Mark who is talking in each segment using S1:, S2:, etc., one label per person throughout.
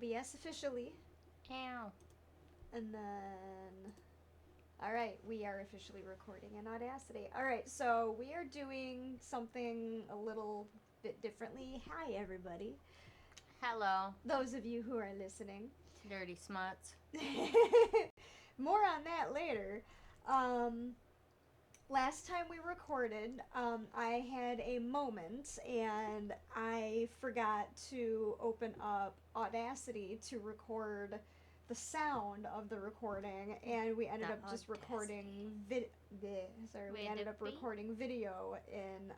S1: OBS officially.
S2: Ow.
S1: And then... Alright, we are officially recording in Audacity. Alright, so we are doing something a little bit differently. Hi, everybody.
S2: Hello.
S1: Those of you who are listening.
S2: Dirty smuts.
S1: More on that later. Last time we recorded, I had a moment and I forgot to open up Audacity to record the sound of the recording, and we ended up just recording recording video in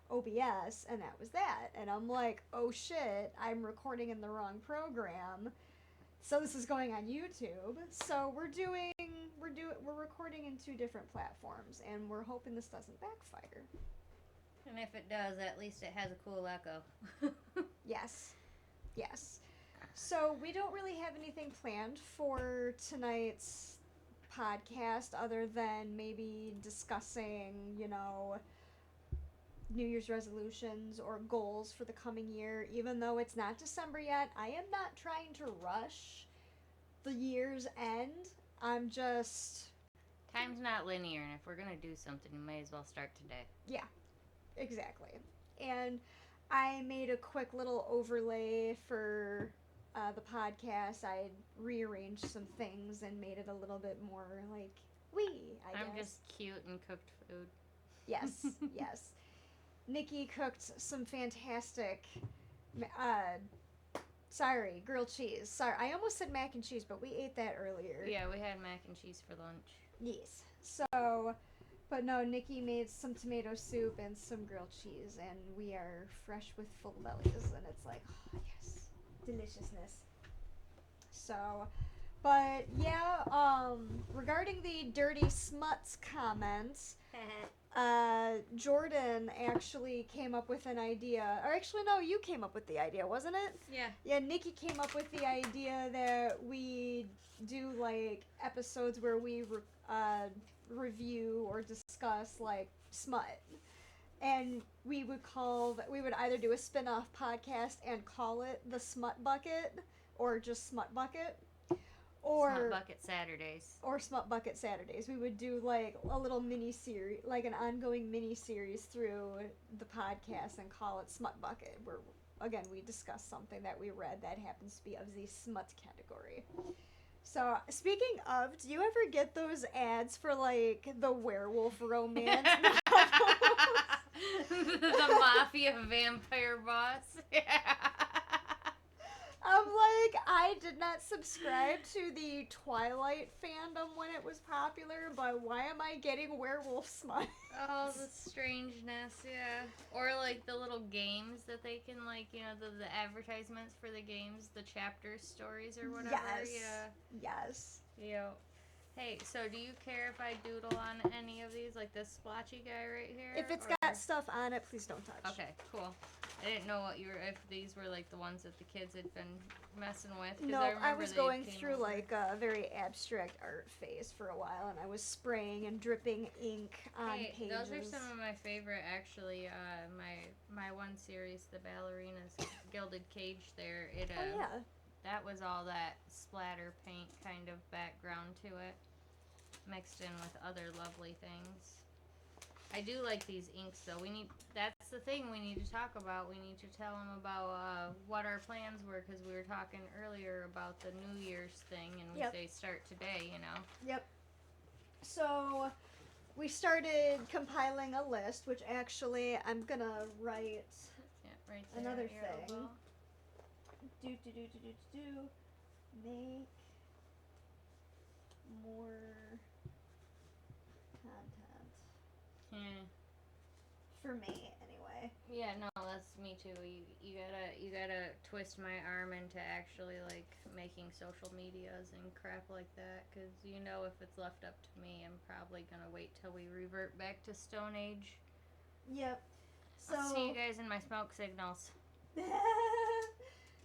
S1: OBS, and that was that. And I'm like, oh shit, I'm recording in the wrong program. So this is going on YouTube. So we're recording in 2 different platforms, and we're hoping this doesn't backfire.
S2: And if it does, at least it has a cool echo.
S1: Yes. So we don't really have anything planned for tonight's podcast other than maybe discussing, New Year's resolutions or goals for the coming year. Even though it's not December yet, I am not trying to rush the year's end. I'm just...
S2: Time's not linear, and if we're going to do something, you may as well start today.
S1: Yeah, exactly. And I made a quick little overlay for the podcast. I rearranged some things and made it a little bit more like I guess.
S2: I'm just cute and cooked food.
S1: Yes, yes. Nikki cooked some fantastic, grilled cheese. Sorry, I almost said mac and cheese, but we ate that earlier.
S2: Yeah, we had mac and cheese for lunch.
S1: Yes. So, but no, Nikki made some tomato soup and some grilled cheese, and we are fresh with full bellies, and it's like, oh, yes, deliciousness. So, but yeah, regarding the dirty smuts comments, Jordan actually came up with an idea, or actually no, you came up with the idea, wasn't it?
S2: Yeah.
S1: Yeah, Nikki came up with the idea that we do like episodes where we review or discuss like smut, and we would either do a spin-off podcast and call it the Smut Bucket, or just Smut Bucket. Or
S2: Smut Bucket Saturdays.
S1: Or Smut Bucket Saturdays. We would do like a little mini-series, like an ongoing mini-series through the podcast and call it Smut Bucket, where, again, we discuss something that we read that happens to be of the smut category. So, speaking of, do you ever get those ads for, like, the werewolf romance
S2: The Mafia Vampire Boss? Yeah.
S1: I'm like, I did not subscribe to the Twilight fandom when it was popular, but why am I getting werewolf smut?
S2: Oh, the strangeness, yeah. Or, like, the little games that they can, like, the advertisements for the games, the chapter stories or whatever.
S1: Yes.
S2: Yeah. Hey, so do you care if I doodle on any of these, like this splotchy guy right here?
S1: If it's got stuff on it, please don't touch.
S2: Okay, cool. I didn't know if these were like the ones that the kids had been messing with.
S1: No, I was going through like a very abstract art phase for a while, and I was spraying and dripping ink on pages.
S2: Those are some of my favorite, actually. My one series, the Ballerina's Gilded Cage there.
S1: Oh, yeah.
S2: That was all that splatter paint kind of background to it, mixed in with other lovely things. I do like these inks, though. That's the thing we need to talk about. We need to tell them about what our plans were, because we were talking earlier about the New Year's thing, and we say start today,
S1: Yep. So we started compiling a list, which actually I'm going to write
S2: right there,
S1: another thing. Make more content.
S2: Yeah.
S1: For me, anyway.
S2: Yeah, no, that's me too. You gotta twist my arm into actually like making social medias and crap like that, because if it's left up to me, I'm probably gonna wait till we revert back to Stone Age.
S1: Yep. So
S2: I'll see you guys in my smoke signals.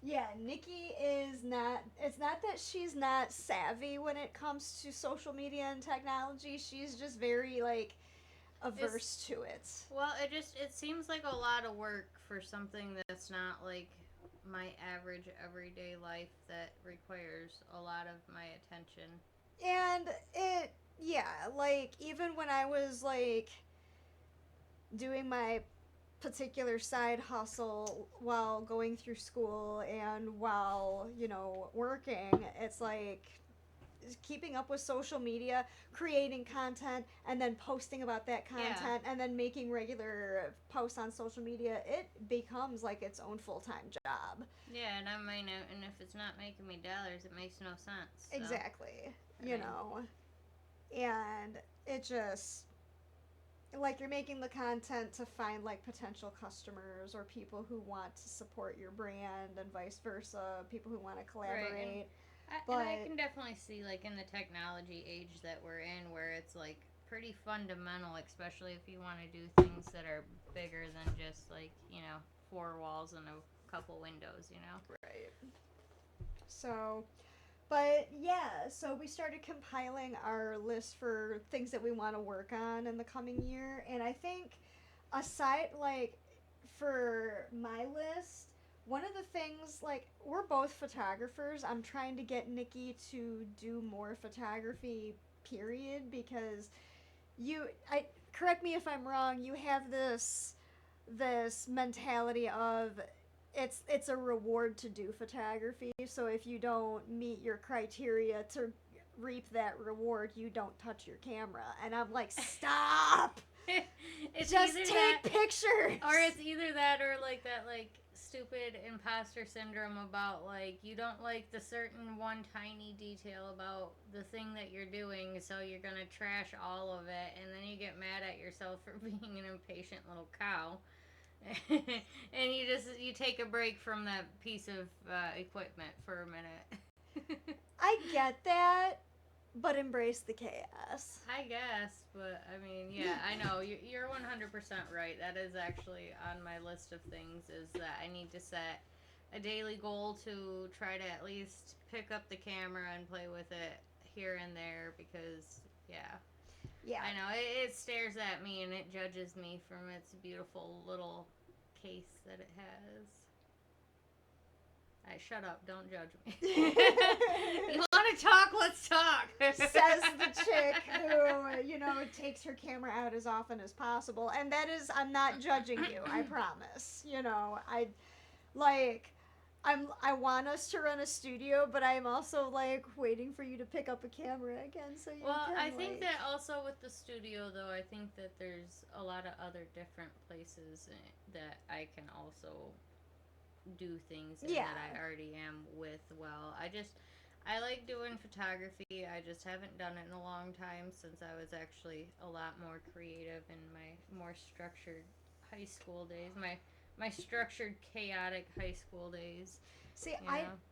S1: Yeah, Nikki is not, it's not that she's not savvy when it comes to social media and technology, she's just very, like, averse to it.
S2: Well, it seems like a lot of work for something that's not, like, my average everyday life that requires a lot of my attention.
S1: And like, even when I was, like, doing my particular side hustle while going through school and while, working, it's like keeping up with social media, creating content, and then posting about that content, and then making regular posts on social media, it becomes like its own full-time job.
S2: Yeah, and I mean, and if it's not making me dollars, it makes no sense. So.
S1: Exactly. And it just, like, you're making the content to find, like, potential customers or people who want to support your brand and vice versa, people who want to collaborate.
S2: Right. And I can definitely see, like, in the technology age that we're in, where it's, like, pretty fundamental, especially if you want to do things that are bigger than just, like, 4 walls and a couple windows,
S1: Right. So, but yeah, so we started compiling our list for things that we want to work on in the coming year. And I think, aside, like, for my list, one of the things, like, we're both photographers. I'm trying to get Nikki to do more photography, period, because correct me if I'm wrong, you have this mentality of it's a reward to do photography. So if you don't meet your criteria to reap that reward, you don't touch your camera. And I'm like, stop.
S2: It's
S1: just take pictures.
S2: Or it's either that or like that stupid imposter syndrome about like you don't like the certain one tiny detail about the thing that you're doing, so you're gonna trash all of it, and then you get mad at yourself for being an impatient little cow. And you take a break from that piece of equipment for a minute.
S1: I get that, but embrace the chaos.
S2: I guess, but I mean, yeah, I know you're 100% right. That is actually on my list of things, is that I need to set a daily goal to try to at least pick up the camera and play with it here and there, because
S1: yeah,
S2: I know it stares at me and it judges me from its beautiful little case that it has. Alright, shut up. Don't judge me. You want to talk? Let's talk.
S1: Says the chick who, takes her camera out as often as possible. And that is, I'm not judging you, I promise. I want us to run a studio, but I'm also, like, waiting for you to pick up a camera again so you can,
S2: I think that also with the studio, though, I think that there's a lot of other different places that I can also do things in that I already am with. Well, I like doing photography. I just haven't done it in a long time, since I was actually a lot more creative in my more structured high school days. My structured, chaotic high school days.
S1: See,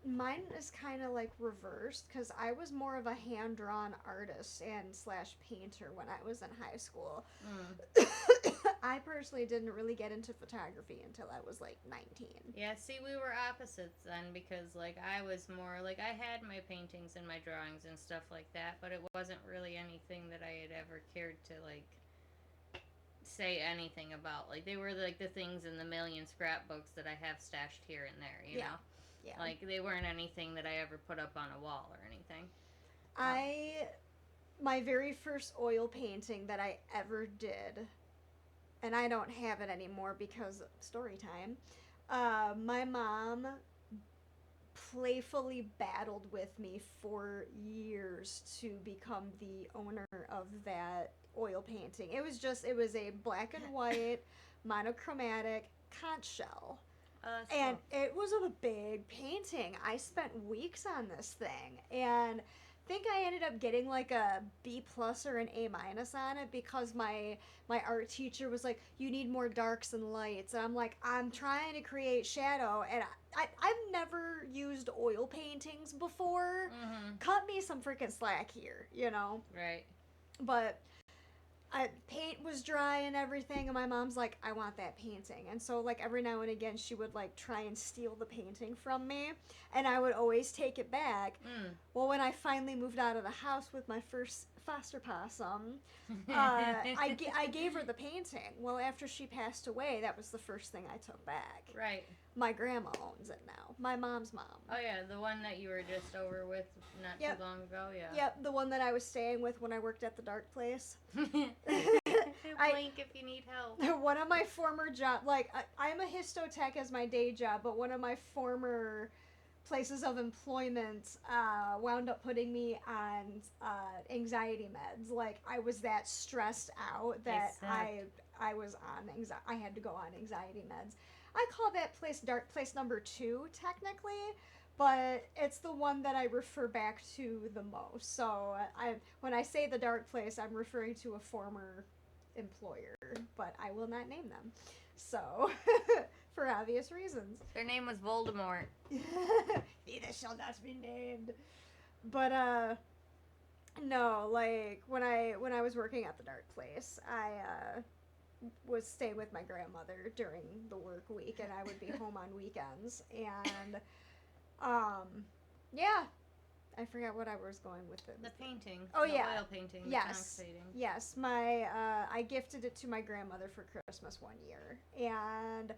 S1: mine is kind of like reversed, because I was more of a hand-drawn artist and / painter when I was in high school. I personally didn't really get into photography until I was like 19.
S2: Yeah, see, we were opposites then, because like I was more like, I had my paintings and my drawings and stuff like that, but it wasn't really anything that I had ever cared to like say anything about. Like, they were like the things in the million scrapbooks that I have stashed here and there, you know?
S1: Yeah.
S2: Like, they weren't anything that I ever put up on a wall or anything.
S1: My very first oil painting that I ever did, and I don't have it anymore because story time, my mom playfully battled with me for years to become the owner of that oil painting. It was a black and white monochromatic conch shell. And
S2: cool.
S1: It was a big painting. I spent weeks on this thing, and think I ended up getting like a B+ or an A- on it, because my art teacher was like, you need more darks and lights, and I'm like, I'm trying to create shadow, and I've never used oil paintings before. Cut me some freaking slack here,
S2: Right.
S1: But paint was dry and everything, and my mom's like, I want that painting. And so, like, every now and again she would like try and steal the painting from me, and I would always take it back. Well, when I finally moved out of the house with my first foster possum, I gave her the painting. Well, after she passed away, that was the first thing I took back.
S2: Right.
S1: My grandma owns it now. My mom's mom.
S2: Oh yeah, the one that you were just over with not
S1: Yep.
S2: too long ago. Yeah.
S1: Yep, the one that I was staying with when I worked at the Dark Place.
S2: Blink if you need help.
S1: One of my former I'm a histotech as my day job, but one of my former places of employment wound up putting me on anxiety meds. Like, I was that stressed out that I was on I had to go on anxiety meds. I call that place Dark Place number 2 technically, but it's the one that I refer back to the most. So when I say the Dark Place, I'm referring to a former employer, but I will not name them. So for obvious reasons.
S2: Their name was Voldemort.
S1: Neither shall not be named. But no, like when I was working at the Dark Place, I was staying with my grandmother during the work week, and I would be home on weekends. And yeah, I forgot what I was going with it.
S2: The painting.
S1: Oh,
S2: the
S1: yeah.
S2: Oil painting. The
S1: Yes.
S2: painting.
S1: Yes, my I gifted it to my grandmother for Christmas one year, and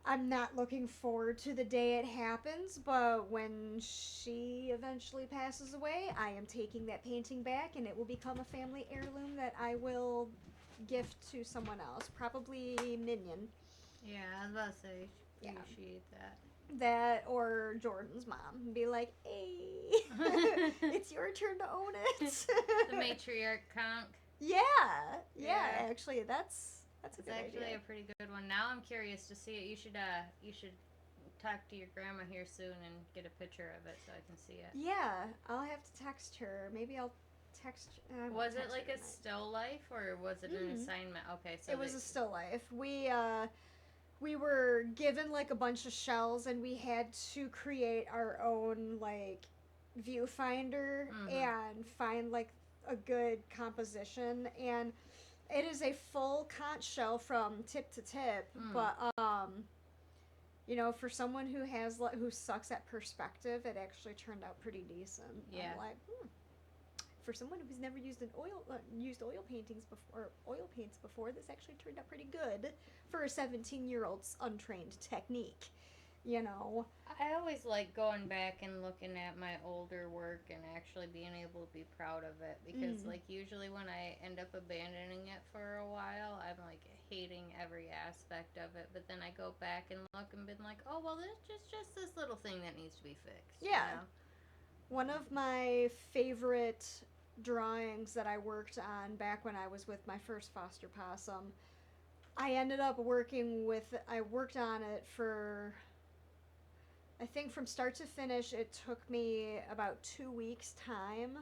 S1: I'm not looking forward to the day it happens, but when she eventually passes away, I am taking that painting back, and it will become a family heirloom that I will gift to someone else, probably Minion.
S2: Yeah, I was about to say,
S1: Yeah.
S2: appreciate that.
S1: That or Jordan's mom, and be like, "Hey, it's your turn to own it."
S2: The matriarch conch.
S1: Yeah,
S2: Yeah.
S1: actually, that's a
S2: It's
S1: good
S2: actually
S1: idea.
S2: a pretty good one. Now I'm curious to see it. You should talk to your grandma here soon and get a picture of it so I can see it.
S1: Yeah, I'll have to text her. Maybe I'll text. I won't
S2: Was it
S1: text
S2: like
S1: her
S2: a
S1: tonight.
S2: still life or was it an
S1: Mhm.
S2: assignment? Okay, so
S1: It was a still life. We were given like a bunch of shells, and we had to create our own like viewfinder and find like a good composition. And it is a full conch shell from tip to tip, but you know, for someone who sucks at perspective, it actually turned out pretty decent.
S2: Yeah.
S1: I'm like, for someone who's never used used oil paints before, this actually turned out pretty good for a 17-year-old's untrained technique. You know.
S2: I always like going back and looking at my older work and actually being able to be proud of it because like usually when I end up abandoning it for a while, I'm like hating every aspect of it, but then I go back and look and been like, oh well, there's just this little thing that needs to be fixed.
S1: Yeah.
S2: You know?
S1: One of my favorite drawings that I worked on back when I was with my first foster possum, I ended up I worked on it for, I think from start to finish, it took me about 2 weeks' time,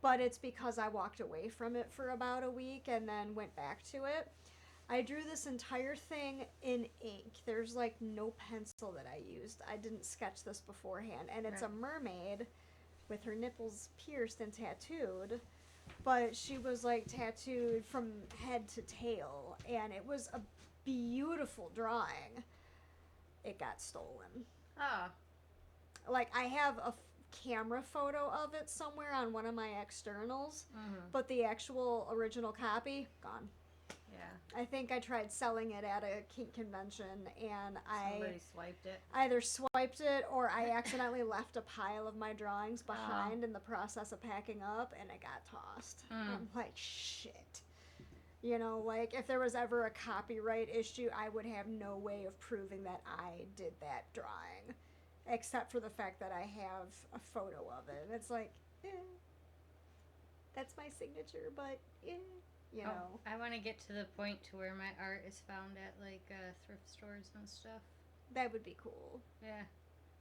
S1: but it's because I walked away from it for about a week and then went back to it. I drew this entire thing in ink. There's like no pencil that I used. I didn't sketch this beforehand, and it's a mermaid with her nipples pierced and tattooed, but she was like tattooed from head to tail, and it was a beautiful drawing. It got stolen.
S2: Oh.
S1: Like, I have a camera photo of it somewhere on one of my externals, but the actual original copy, gone.
S2: Yeah.
S1: I think I tried selling it at a kink convention, and
S2: Somebody swiped it.
S1: either swiped it or I accidentally left a pile of my drawings behind in the process of packing up, and it got tossed. I'm like, shit. You know, like, if there was ever a copyright issue, I would have no way of proving that I did that drawing, except for the fact that I have a photo of it. And it's like, that's my signature, but you know.
S2: I want to get to the point to where my art is found at like thrift stores and stuff.
S1: That would be cool.
S2: Yeah.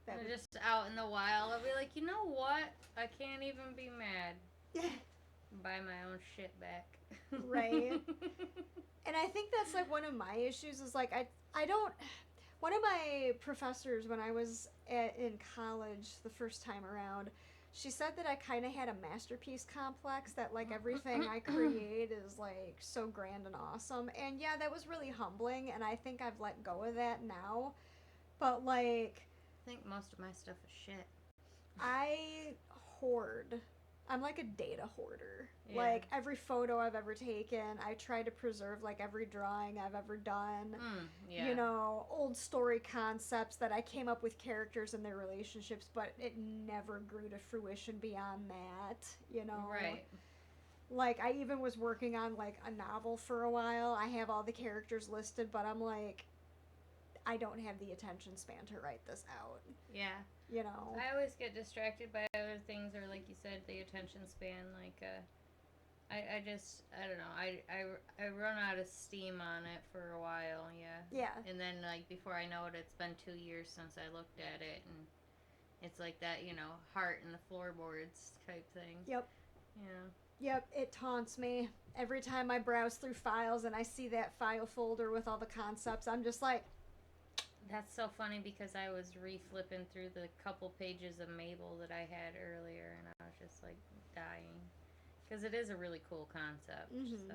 S1: That would...
S2: Just out in the wild, I'll be like, you know what? I can't even be mad. Buy my own shit back.
S1: Right. And I think that's like one of my issues is like I don't. One of my professors when I was in college the first time around, she said that I kind of had a masterpiece complex, that like everything I create is like so grand and awesome. And yeah, that was really humbling, and I think I've let go of that now. But like,
S2: I think most of my stuff is shit.
S1: I hoard I'm like a data hoarder.
S2: Yeah.
S1: Like every photo I've ever taken, I try to preserve like every drawing I've ever done.
S2: Yeah.
S1: You know, old story concepts that I came up with characters and their relationships, but it never grew to fruition beyond that, you know.
S2: Right.
S1: Like I even was working on like a novel for a while. I have all the characters listed, but I'm like I don't have the attention span to write this out.
S2: Yeah.
S1: You know.
S2: I always get distracted by other things, or like you said, the attention span. Like, I just, I don't know. I run out of steam on it for a while. Yeah.
S1: Yeah.
S2: And then like before I know it, it's been 2 years since I looked at it, and it's like that, heart in the floorboards type thing.
S1: Yep.
S2: Yeah.
S1: Yep, it taunts me. Every time I browse through files and I see that file folder with all the concepts, I'm just like,
S2: that's so funny because I was re-flipping through the couple pages of Mabel that I had earlier, and I was just like dying because it is a really cool concept.
S1: mm-hmm.
S2: So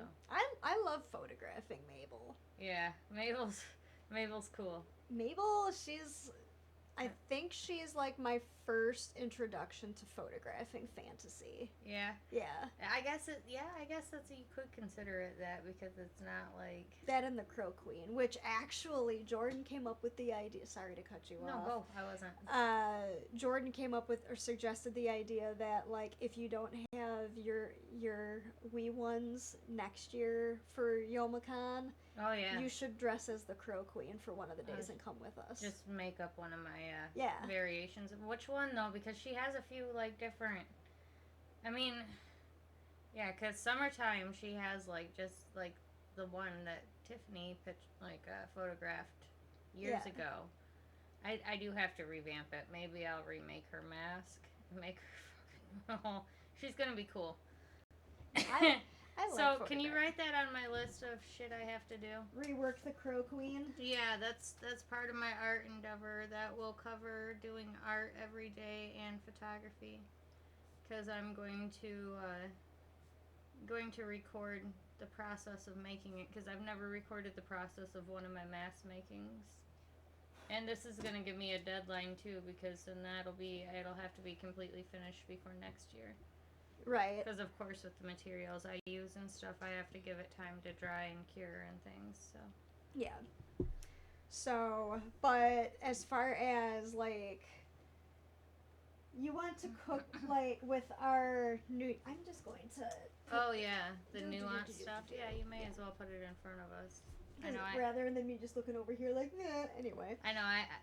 S1: I love photographing Mabel.
S2: yeah, Mabel's cool.
S1: Mabel, I think she's like my first introduction to photographing fantasy.
S2: Yeah.
S1: Yeah.
S2: I guess that's, you could consider it that, because it's not like
S1: that and the Crow Queen, which actually Jordan came up with the idea. Sorry to cut you off.
S2: No, go. I wasn't.
S1: Jordan came up with or suggested the idea that like if you don't have your wee ones next year for YomaCon,
S2: oh yeah,
S1: you should dress as the Crow Queen for one of the days and come with us.
S2: Just make up one of my
S1: yeah.
S2: variations. Which one though? Because she has a few like different. I mean, yeah, because Summertime she has like just like the one that Tiffany photographed years ago. I do have to revamp it. Maybe I'll remake her mask. Make her fucking. Oh, she's gonna be cool.
S1: I
S2: so can you write that on my list of shit I have to do?
S1: Rework the Crow Queen?
S2: Yeah, that's part of my art endeavor. That will cover doing art every day and photography, because I'm going to record the process of making it, because I've never recorded the process of one of my mask makings. And this is going to give me a deadline too, because then it'll have to be completely finished before next year.
S1: Right.
S2: Because of course with the materials I use and stuff, I have to give it time to dry and cure and things, so.
S1: Yeah. So, but as far as like, you want to cook like with our new, I'm just going to.
S2: Oh yeah, the nuance stuff. Yeah, you may as well put it in front of us. I know.
S1: Rather than me just looking over here like, nah. Anyway.
S2: I know.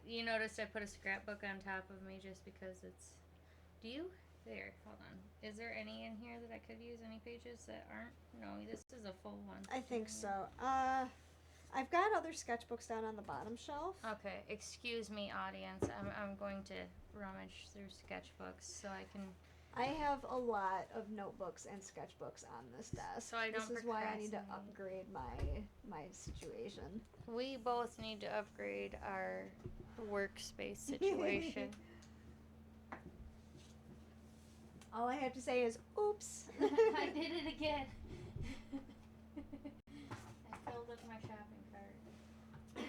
S2: You noticed I put a scrapbook on top of me just because it's. Do you? There. Hold on. Is there any in here that I could use? Any pages that aren't? No, this is a full one.
S1: I think so. I've got other sketchbooks down on the bottom shelf.
S2: Okay. Excuse me, audience. I'm going to rummage through sketchbooks so I can.
S1: I have a lot of notebooks and sketchbooks on this desk.
S2: So I don't.
S1: This is why I need to upgrade my situation.
S2: We both need to upgrade our workspace situation.
S1: All I have to say is, oops.
S2: I did it again. I filled up my shopping cart.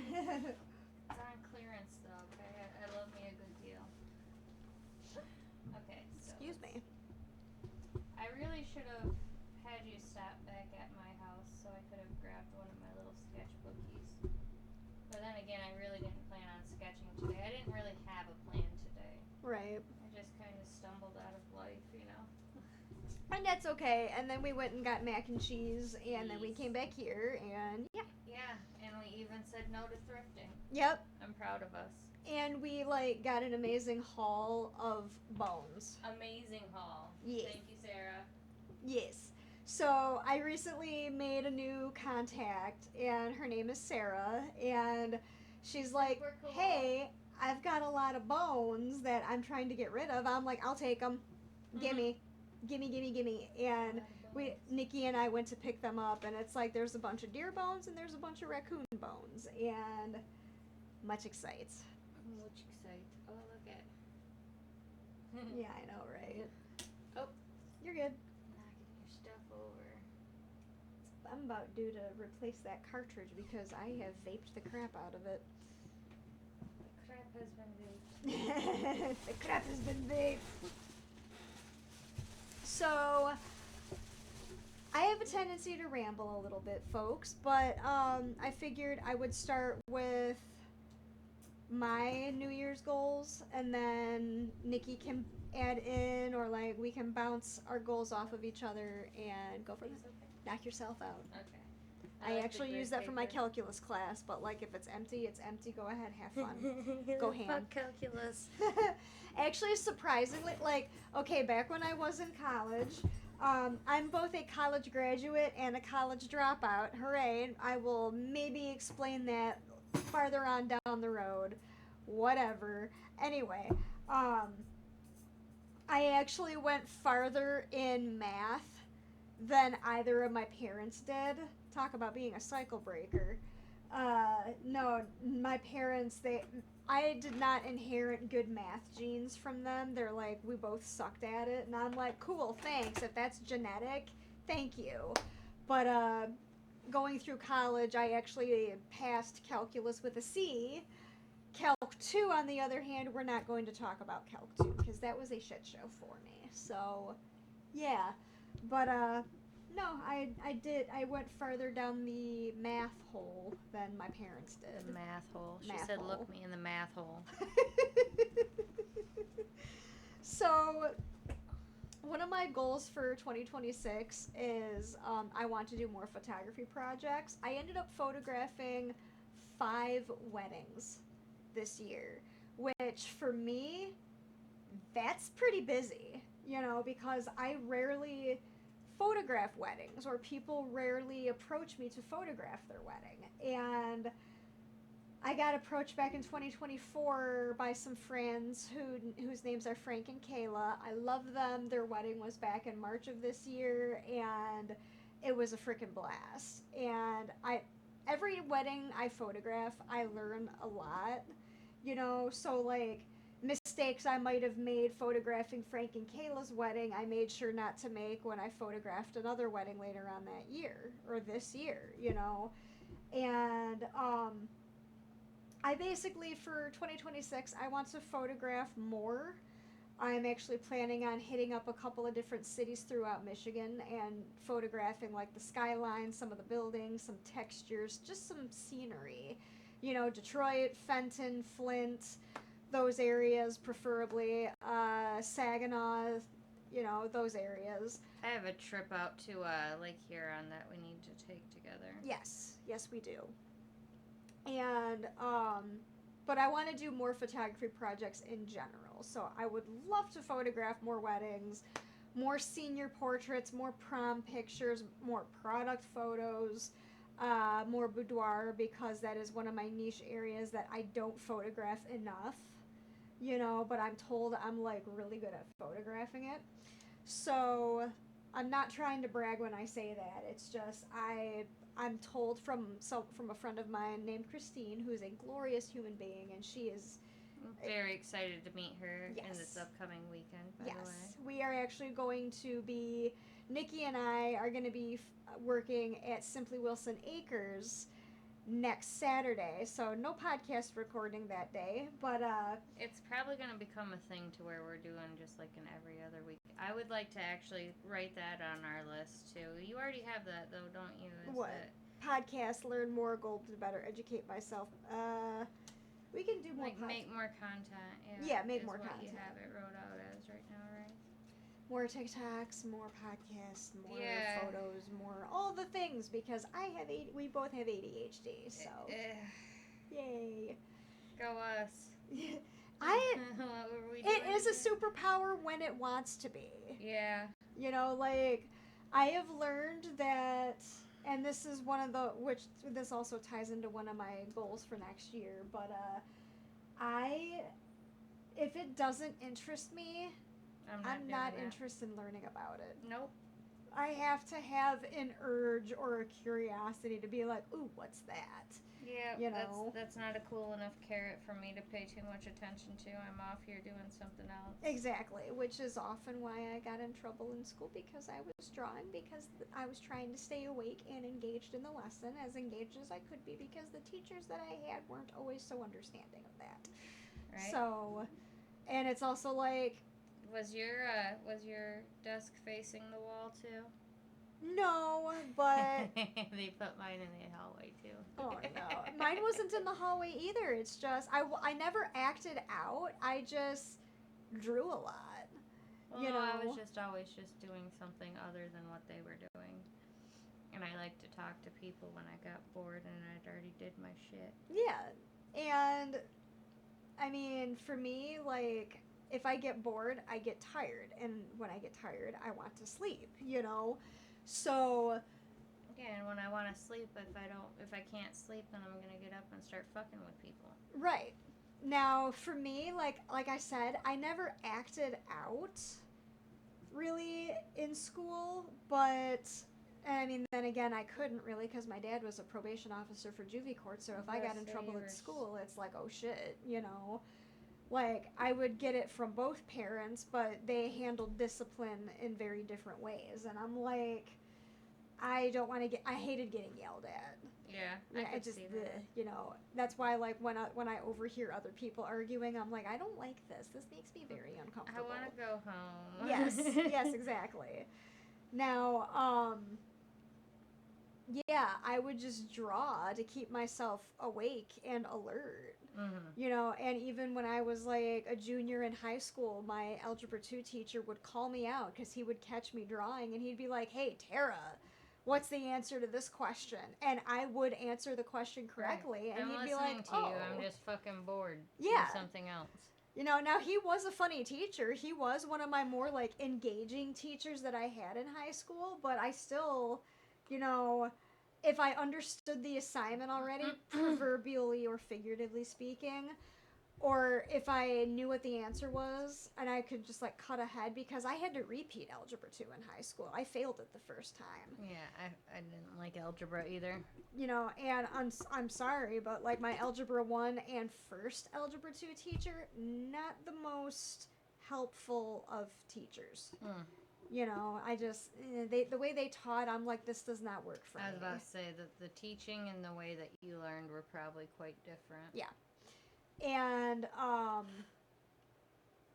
S2: It's on clearance though, okay? I love me a good deal. Okay, so
S1: Excuse me.
S2: I really should have had you stop back at my house so I could have grabbed one of my little sketchbookies. But then again, I really didn't plan on sketching today. I didn't really have a plan today.
S1: Right.
S2: I just kind of stumbled out of life, you know?
S1: And that's okay. And then we went and got mac and cheese, and then we came back here, and yeah.
S2: Yeah, and we even said no to thrifting.
S1: Yep.
S2: I'm proud of us.
S1: And we, like, got an amazing haul of bones.
S2: Amazing haul.
S1: Yeah.
S2: Thank you, Sarah.
S1: Yes. So I recently made a new contact, and her name is Sarah, and she's like,
S2: Cool.
S1: hey, I've got a lot of bones that I'm trying to get rid of. I'm like, I'll take them. Gimme. And Nikki and I went to pick them up, and it's like there's a bunch of deer bones and there's a bunch of raccoon bones, and much excites.
S2: Much excite. Oh, look at.
S1: Yeah, I know, right?
S2: Oh.
S1: You're good.
S2: Knocking your stuff over.
S1: I'm about due to replace that cartridge because I have vaped the crap out of it.
S2: The crap has been vaped.
S1: The crap has been vaped. So, I have a tendency to ramble a little bit, folks, but I figured I would start with my New Year's goals, and then Nikki can add in, or like we can bounce our goals off of each other and go from there. Knock yourself out.
S2: Okay.
S1: I
S2: like the
S1: actually
S2: grid
S1: use that for my
S2: paper.
S1: calculus class, but like if it's empty, it's empty. Go ahead, have fun. Go ham.
S2: Fuck calculus.
S1: Actually, surprisingly, like, okay, back when I was in college, I'm both a college graduate and a college dropout. Hooray. I will maybe explain that farther on down the road. Whatever. Anyway, I actually went farther in math than either of my parents did. Talk about being a cycle breaker. No, my parents, I did not inherit good math genes from them. They're like, we both sucked at it. And I'm like, cool, thanks. If that's genetic, thank you. But, going through college, I actually passed calculus with a C. Calc 2, on the other hand, we're not going to talk about Calc 2 because that was a shit show for me. So, yeah. But, no, I went further down the math hole than my parents did.
S2: The math hole. She
S1: Math
S2: said,
S1: hole.
S2: look me in the math hole.
S1: So, one of my goals for 2026 is I want to do more photography projects. I ended up photographing 5 weddings this year, which for me, that's pretty busy, because I rarely photograph weddings, or people rarely approach me to photograph their wedding. And I got approached back in 2024 by some friends whose names are Frank and Kayla. I love them. Their wedding was back in March of this year, and it was a freaking blast. And every wedding I photograph, I learn a lot, so like mistakes I might have made photographing Frank and Kayla's wedding, I made sure not to make when I photographed another wedding later on that year, or this year, And I basically, for 2026, I want to photograph more. I'm actually planning on hitting up a couple of different cities throughout Michigan and photographing like the skyline, some of the buildings, some textures, just some scenery. Detroit, Fenton, Flint, those areas preferably. Saginaw, those areas.
S2: I have a trip out to Lake Huron that we need to take together.
S1: Yes, we do. And, but I want to do more photography projects in general. So I would love to photograph more weddings, more senior portraits, more prom pictures, more product photos, more boudoir, because that is one of my niche areas that I don't photograph enough, but I'm told I'm like really good at photographing it. So I'm not trying to brag when I say that. It's just I'm told from a friend of mine named Christine, who is a glorious human being, and she is
S2: I'm very excited to meet her
S1: Yes.
S2: in this upcoming weekend, by the way.
S1: Yes, we are actually going to be, Nikki and I are going to be working at Simply Wilson Acres next Saturday. So no podcast recording that day, but
S2: It's probably going to become a thing to where we're doing just like an every other week. I would like to actually write that on our list too. You already have that though, don't you?
S1: What? Podcast, learn more, goal to better educate myself. We can do more
S2: Like make more content.
S1: Yeah, make
S2: is
S1: more
S2: what
S1: content.
S2: You have it wrote out as right now, right?
S1: More TikToks, more podcasts, more
S2: Yeah.
S1: photos, more all the things, because we both have ADHD, so yay.
S2: Go us. What were we
S1: It
S2: doing
S1: is a
S2: again?
S1: superpower when it wants to be.
S2: Yeah.
S1: Like I have learned that, and this is this also ties into one of my goals for next year, but if it doesn't interest me, I'm not interested in learning about it.
S2: Nope.
S1: I have to have an urge or a curiosity to be like, ooh, what's that?
S2: Yeah, that's not a cool enough carrot for me to pay too much attention to. I'm off here doing something else.
S1: Exactly, which is often why I got in trouble in school, because I was drawing, because I was trying to stay awake and engaged in the lesson, as engaged as I could be, because the teachers that I had weren't always so understanding of that.
S2: Right.
S1: So, and it's also like,
S2: Was your desk facing the wall too?
S1: No, but
S2: They put mine in the hallway too.
S1: oh no, mine wasn't in the hallway either. It's just I never acted out. I just drew a lot.
S2: Well,
S1: You
S2: no, I
S1: know.
S2: was just always just doing something other than what they were doing. And I like to talk to people when I got bored and I'd already did my shit.
S1: Yeah, and I mean, for me, like, if I get bored, I get tired. And when I get tired, I want to sleep, you know? So,
S2: Yeah, and when I want to sleep, if I can't sleep, then I'm gonna get up and start fucking with people.
S1: right. Now, for me, like I said, I never acted out really in school, but I mean, then again, I couldn't really because my dad was a probation officer for juvie court. So if I got in trouble at school, it's like, oh shit, you know. Like, I would get it from both parents, but they handled discipline in very different ways. And I'm like, I don't want to I hated getting yelled at.
S2: Yeah, I
S1: I
S2: could
S1: just,
S2: see that.
S1: you know, that's why, like, when I overhear other people arguing, I'm like, I don't like this. This makes me very
S2: I
S1: uncomfortable.
S2: want to go home.
S1: Yes, exactly. Now, yeah, I would just draw to keep myself awake and alert.
S2: Mm-hmm.
S1: You know, and even when I was like a junior in high school, my Algebra 2 teacher would call me out because he would catch me drawing and he'd be like, hey, Tara, what's the answer to this question? And I would answer the question correctly.
S2: Right.
S1: And
S2: I'm
S1: he'd be
S2: listening
S1: like,
S2: to
S1: oh.
S2: you. I'm just fucking bored.
S1: Yeah.
S2: Do something else.
S1: You know, now he was a funny teacher. He was one of my more like engaging teachers that I had in high school, but I still, you know, if I understood the assignment already, proverbially or figuratively speaking, or if I knew what the answer was and I could just like cut ahead because I had to repeat Algebra 2 in high school. I failed it the first time.
S2: Yeah, I didn't like algebra either.
S1: You know, and I'm sorry, but like my Algebra 1 and first Algebra 2 teacher, not the most helpful of teachers.
S2: Mm.
S1: You know, I just the way they taught, I'm like, this does not work for me.
S2: I was about to say that the teaching and the way that you learned were probably quite different.
S1: Yeah. And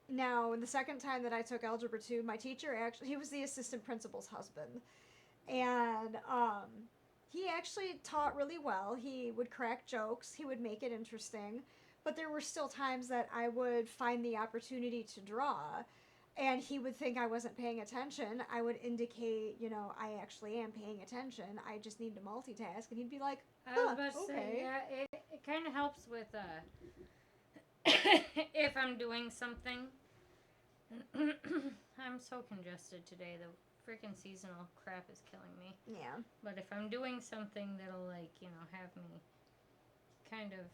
S1: now the second time that I took Algebra 2, my teacher actually, he was the assistant principal's husband. And he actually taught really well. He would crack jokes, he would make it interesting, but there were still times that I would find the opportunity to draw and he would think I wasn't paying attention. I would indicate, you know, I actually am paying attention. I just need to multitask. And he'd be like,
S2: I was about to say, yeah, it kind of helps with if I'm doing something. I'm so congested today. The freaking seasonal crap is killing me.
S1: Yeah.
S2: But if I'm doing something that'll, like, you know, have me kind of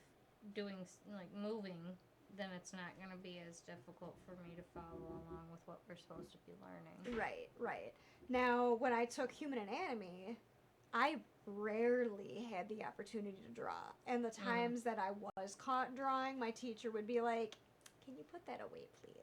S2: doing, like, moving, then it's not going to be as difficult for me to follow along with what we're supposed to be learning.
S1: Right. Now, when I took human anatomy, I rarely had the opportunity to draw. And the times that I was caught drawing, my teacher would be like, can you put that away, please?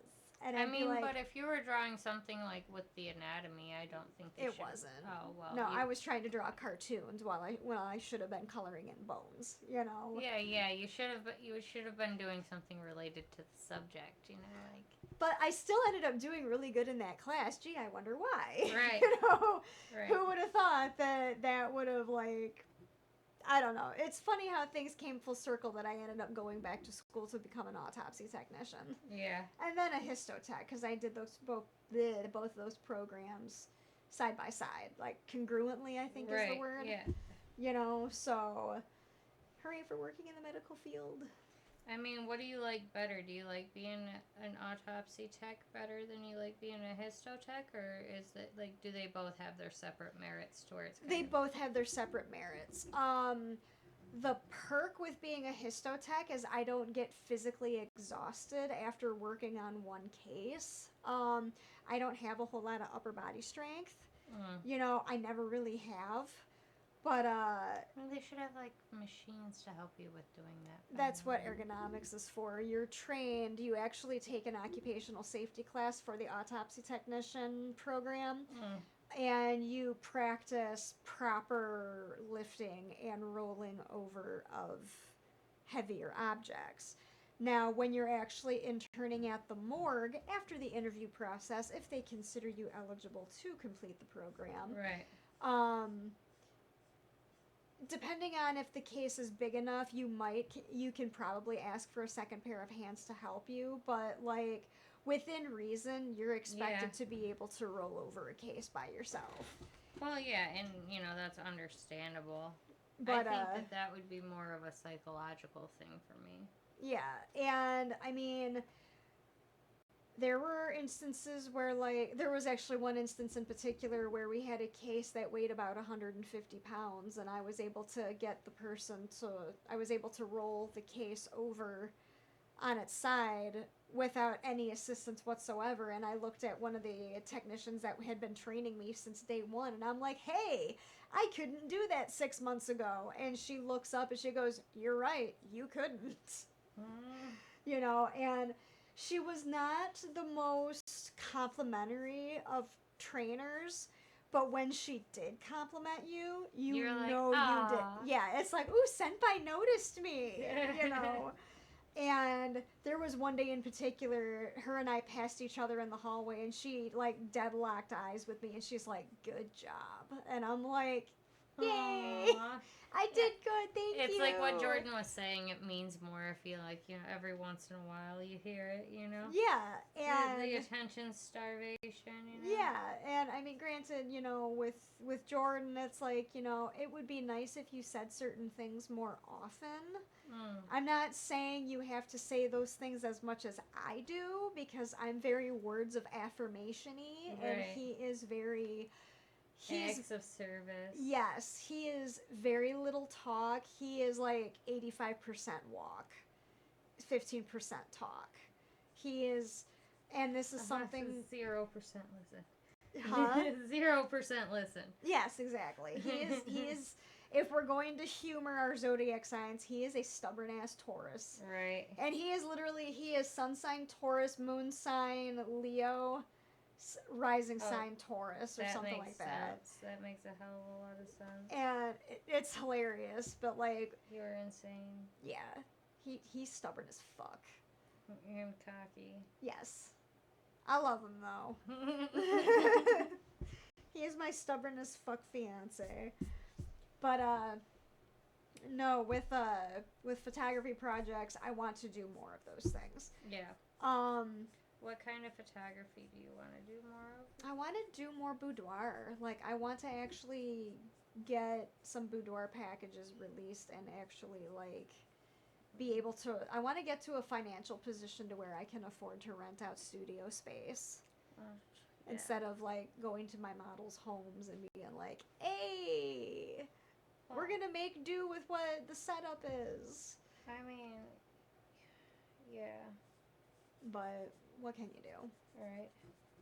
S1: And I'd be like,
S2: but if you were drawing something like with the anatomy, I don't think
S1: it wasn't.
S2: Oh well.
S1: No, I was trying to draw cartoons while I should have been coloring in bones. You know.
S2: Yeah. You should have been doing something related to the subject. You know, like.
S1: But I still ended up doing really good in that class. Gee, I wonder why.
S2: Right.
S1: You know,
S2: right.
S1: Who would have thought that would have like. I don't know. It's funny how things came full circle that I ended up going back to school to become an autopsy technician.
S2: Yeah.
S1: And then a histotech because I did both of those programs side by side, like congruently, I think is the word.
S2: Yeah.
S1: You know, so hooray for working in the medical field.
S2: I mean, what do you like better? Do you like being an autopsy tech better than you like being a histotech, or is it like do they both have their separate merits towards?
S1: They both have their separate merits. The perk with being a histotech is I don't get physically exhausted after working on one case. I don't have a whole lot of upper body strength. You know, I never really have. But
S2: well, they should have like machines to help you with doing that.
S1: That's what ergonomics is for. You're trained. You actually take an occupational safety class for the autopsy technician program, and you practice proper lifting and rolling over of heavier objects. Now, when you're actually interning at the morgue after the interview process, if they consider you eligible to complete the program,
S2: Right.
S1: Depending on if the case is big enough, you can probably ask for a second pair of hands to help you, but like within reason, you're expected to be able to roll over a case by yourself.
S2: Well, yeah, and that's understandable.
S1: But
S2: I think that would be more of a psychological thing for me.
S1: Yeah, and I mean, there were instances where, like, there was actually one instance in particular where we had a case that weighed about 150 pounds, and I was able to roll the case over on its side without any assistance whatsoever. And I looked at one of the technicians that had been training me since day one, and I'm like, hey, I couldn't do that 6 months ago. And she looks up and she goes, you're right, you couldn't. And she was not the most complimentary of trainers, but when she did compliment you,
S2: You're like,
S1: you did. Yeah, it's like, ooh, senpai noticed me, And there was one day in particular, her and I passed each other in the hallway, and she, like, deadlocked eyes with me, and she's like, good job. And I'm like, yay!
S2: Aww.
S1: I did good, thank you.
S2: It's like what Jordan was saying, it means more. I feel like, every once in a while you hear it,
S1: Yeah, and
S2: the attention starvation,
S1: Yeah, and I mean, granted, with Jordan, it's like, it would be nice if you said certain things more often. I'm not saying you have to say those things as much as I do, because I'm very words of affirmation-y, and he is very...
S2: acts of service.
S1: Yes, he is very little talk. He is like 85% walk, 15% talk. He is, and this is something...
S2: 0% listen.
S1: Huh?
S2: 0% listen.
S1: Yes, exactly. He is, if we're going to humor our zodiac signs, he is a stubborn-ass Taurus.
S2: Right.
S1: And he is sun sign Taurus, moon sign Leo, rising sign Taurus, or something like that.
S2: That makes a hell of a lot of sense.
S1: And it's hilarious, but like...
S2: You're insane.
S1: Yeah. He's stubborn as fuck.
S2: You're cocky.
S1: Yes. I love him, though. He is my stubborn as fuck fiance. But, no, with photography projects, I want to do more of those things.
S2: Yeah. What kind of photography do you want to do more of?
S1: I want to do more boudoir. Like, I want to actually get some boudoir packages released and actually, like, be able to... I want to get to a financial position to where I can afford to rent out studio space. Instead of, like, going to my models' homes and being like, hey, we're going to make do with what the setup is.
S2: I mean, yeah.
S1: But what can you do?
S2: Right.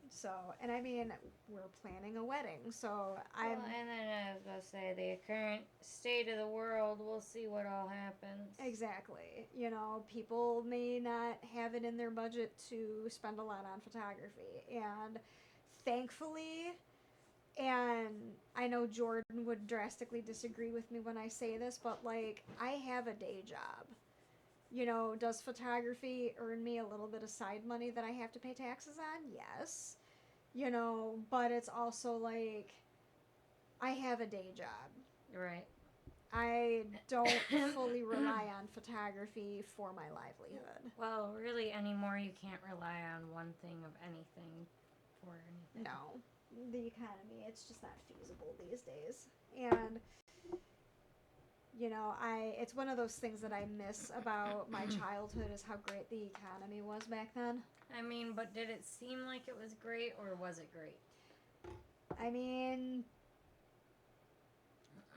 S1: So, and I mean, we're planning a wedding, so
S2: and then I was going to say, the current state of the world, we'll see what all happens.
S1: Exactly. People may not have it in their budget to spend a lot on photography, and thankfully, and I know Jordan would drastically disagree with me when I say this, but, like, I have a day job. Does photography earn me a little bit of side money that I have to pay taxes on? Yes. But it's also like, I have a day job.
S2: Right.
S1: I don't fully rely on photography for my livelihood.
S2: Well, really, anymore, you can't rely on one thing of anything for anything.
S1: No. The economy, it's just not feasible these days. And... it's one of those things that I miss about my childhood is how great the economy was back then.
S2: I mean, but did it seem like it was great, or was it great?
S1: I mean,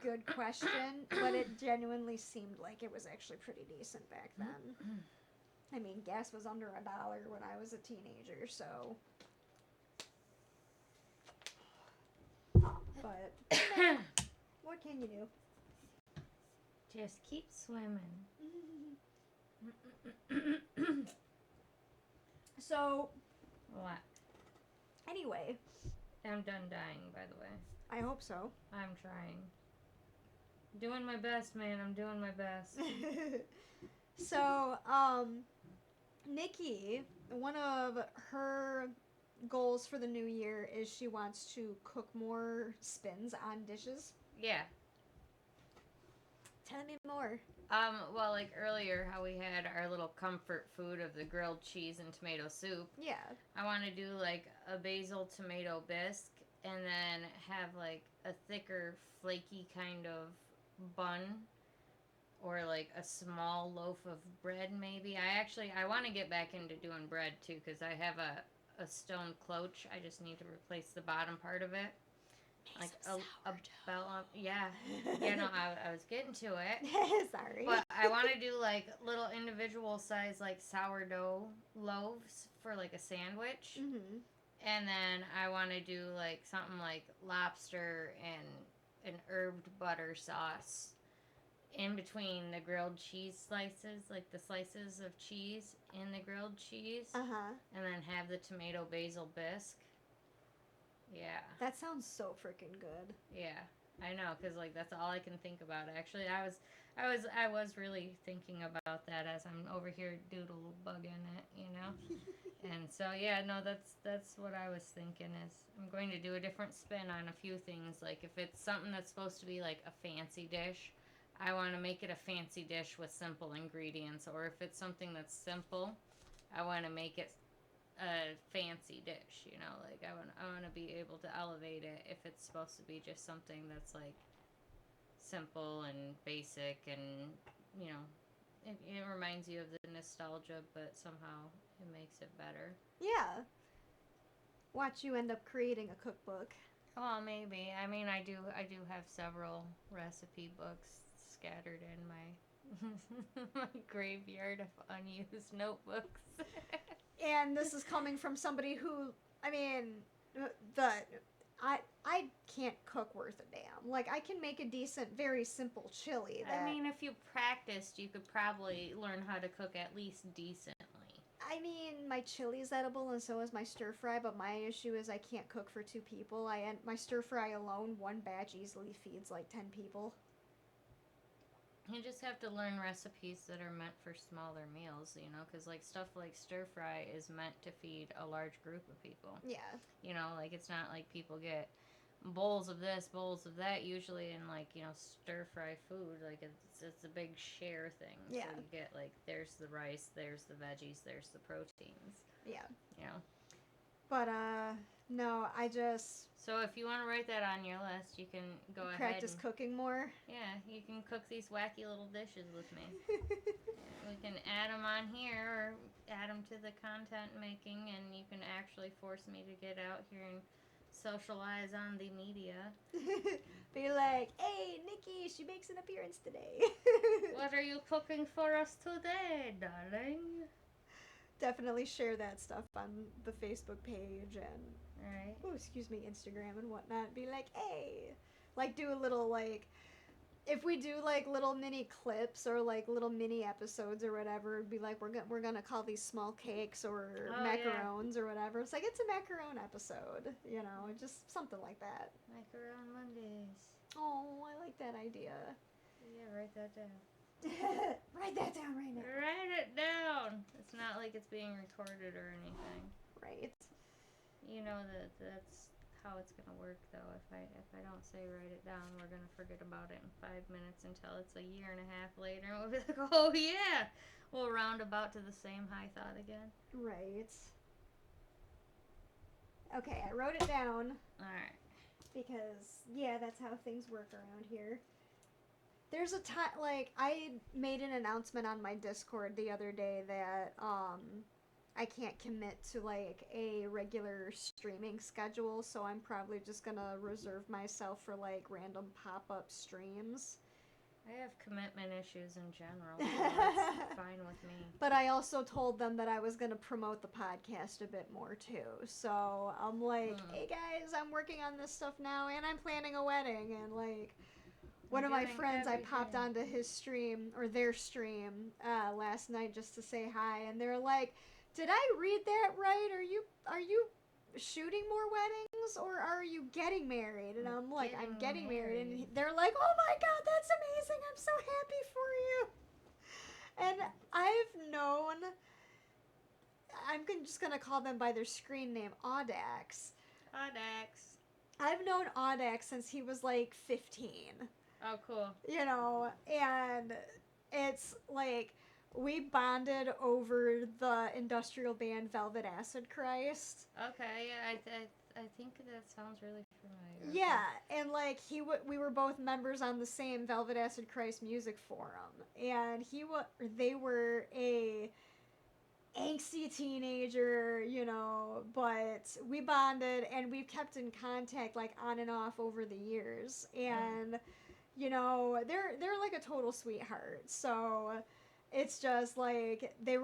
S1: good question, but it genuinely seemed like it was actually pretty decent back then. I mean, gas was under $1 when I was a teenager, so... But, what can you do?
S2: Just keep swimming.
S1: So...
S2: What?
S1: Anyway.
S2: I'm done dying, by the way.
S1: I hope so.
S2: I'm trying. Doing my best, man. I'm doing my best.
S1: So, Nikki, one of her goals for the new year is she wants to cook more spins on dishes.
S2: Yeah.
S1: Tell me more.
S2: Well, like earlier, how we had our little comfort food of the grilled cheese and tomato soup.
S1: Yeah.
S2: I want to do like a basil tomato bisque and then have like a thicker, flaky kind of bun or like a small loaf of bread maybe. I want to get back into doing bread too because I have a stone cloche. I just need to replace the bottom part of it. Like a bell, yeah. I was getting to it.
S1: Sorry.
S2: But I want to do like little individual size like sourdough loaves for like a sandwich.
S1: Mm-hmm.
S2: And then I want to do like something like lobster and an herbed butter sauce in between the grilled cheese slices, like the slices of cheese in the grilled cheese.
S1: Uh-huh.
S2: And then have the tomato basil bisque. Yeah.
S1: That sounds so freaking good.
S2: Yeah, I know, cause like that's all I can think about. Actually, I was really thinking about that as I'm over here doodle bugging it, you know. And so yeah, no, that's what I was thinking is I'm going to do a different spin on a few things. Like if it's something that's supposed to be like a fancy dish, I want to make it a fancy dish with simple ingredients. Or if it's something that's simple, I want to make it a fancy dish, you know, like I want to be able to elevate it if it's supposed to be just something that's like simple and basic and, you know, it reminds you of the nostalgia, but somehow it makes it better.
S1: Yeah. Watch you end up creating a cookbook.
S2: Well, maybe. I mean, I do have several recipe books scattered in my my graveyard of unused notebooks.
S1: And this is coming from somebody who, I mean, I can't cook worth a damn. Like, I can make a decent, very simple chili.
S2: I mean, if you practiced, you could probably learn how to cook at least decently.
S1: I mean, my chili's edible and so is my stir fry, but my issue is I can't cook for 2 people. My stir fry alone, one batch easily feeds like 10 people.
S2: You just have to learn recipes that are meant for smaller meals, you know, because like stuff like stir fry is meant to feed a large group of people.
S1: Yeah.
S2: You know, like it's not like people get bowls of this, bowls of that. Usually in like, you know, stir fry food, like it's a big share thing.
S1: Yeah.
S2: So you get like there's the rice, there's the veggies, there's the proteins.
S1: Yeah.
S2: You know.
S1: But no, I just.
S2: So if you want to write that on your list, you can go ahead.
S1: Practice cooking more.
S2: Yeah, you can cook these wacky little dishes with me. We can add them on here or add them to the content making, and you can actually force me to get out here and socialize on the media.
S1: Be like, hey, Nikki, she makes an appearance today.
S2: What are you cooking for us today, darling?
S1: Definitely share that stuff on the Facebook page and
S2: Alright.
S1: oh, excuse me, Instagram and whatnot. Be like, hey, like do a little like, if we do like little mini clips or like little mini episodes or whatever, it'd be like we're gonna call these small cakes or macarons or whatever. It's like it's a macaron episode, you know, just something like that.
S2: Macaron Mondays.
S1: Oh, I like that idea.
S2: Yeah, write that down.
S1: Write that down right now.
S2: Write it down. It's not like it's being recorded or anything.
S1: Right.
S2: You know that's how it's gonna work though. If I don't say write it down, we're gonna forget about it in 5 minutes until it's a year and a half later, and we'll be like, oh yeah, we'll round about to the same high thought again.
S1: Right. Okay, I wrote it down.
S2: All right.
S1: Because yeah, that's how things work around here. There's a time, like, I made an announcement on my Discord the other day that, I can't commit to, like, a regular streaming schedule, so I'm probably just gonna reserve myself for, like, random pop-up streams.
S2: I have commitment issues in general, so that's fine with me.
S1: But I also told them that I was gonna promote the podcast a bit more, too. So, I'm like, hey guys, I'm working on this stuff now, and I'm planning a wedding, and, like... One of my friends, I popped onto his stream, or their stream, last night just to say hi, and they're like, did I read that right? Are you shooting more weddings, or are you getting married? And I'm like, I'm getting married, and they're like, oh my god, that's amazing, I'm so happy for you. And I've known, just going to call them by their screen name, Audax.
S2: Audax.
S1: I've known Audax since he was like 15.
S2: Oh, cool.
S1: You know, and it's like we bonded over the industrial band Velvet Acid Christ.
S2: Okay, yeah, I think that sounds really familiar.
S1: Yeah, and like we were both members on the same Velvet Acid Christ music forum, and they were a angsty teenager, you know, but we bonded and we've kept in contact like on and off over the years, and you know, they're like a total sweetheart. So it's just like they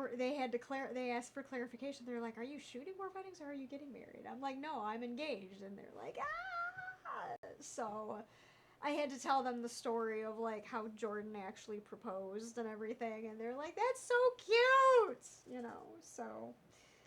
S1: asked for clarification. They're like, "Are you shooting more weddings or are you getting married?" I'm like, "No, I'm engaged." And they're like, "Ah." So I had to tell them the story of like how Jordan actually proposed and everything, and they're like, "That's so cute," you know. So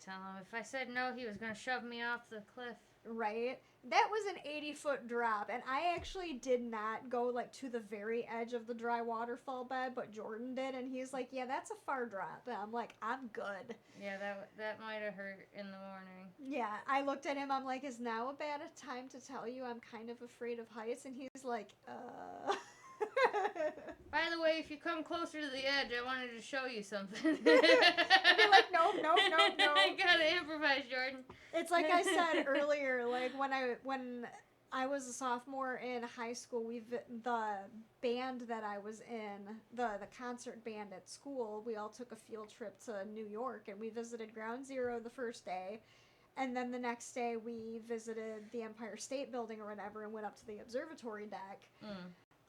S2: Tell him if I said no, he was gonna shove me off the cliff.
S1: right? That was an 80-foot drop, and I actually did not go like to the very edge of the dry waterfall bed, but Jordan did, and he's like, "Yeah, that's a far drop." And I'm like, "I'm good."
S2: Yeah, that might have hurt in the morning.
S1: Yeah, I looked at him. I'm like, "Is now a bad time to tell you I'm kind of afraid of heights?" And he's like,
S2: By the way, if you come closer to the edge, I wanted to show you something.
S1: I'd be like, "No."
S2: I gotta improvise, Jordan.
S1: It's like I said earlier, like when I was a sophomore in high school, the band that I was in, the concert band at school, we all took a field trip to New York, and we visited Ground Zero the first day, and then the next day we visited the Empire State Building or whatever, and went up to the observatory deck.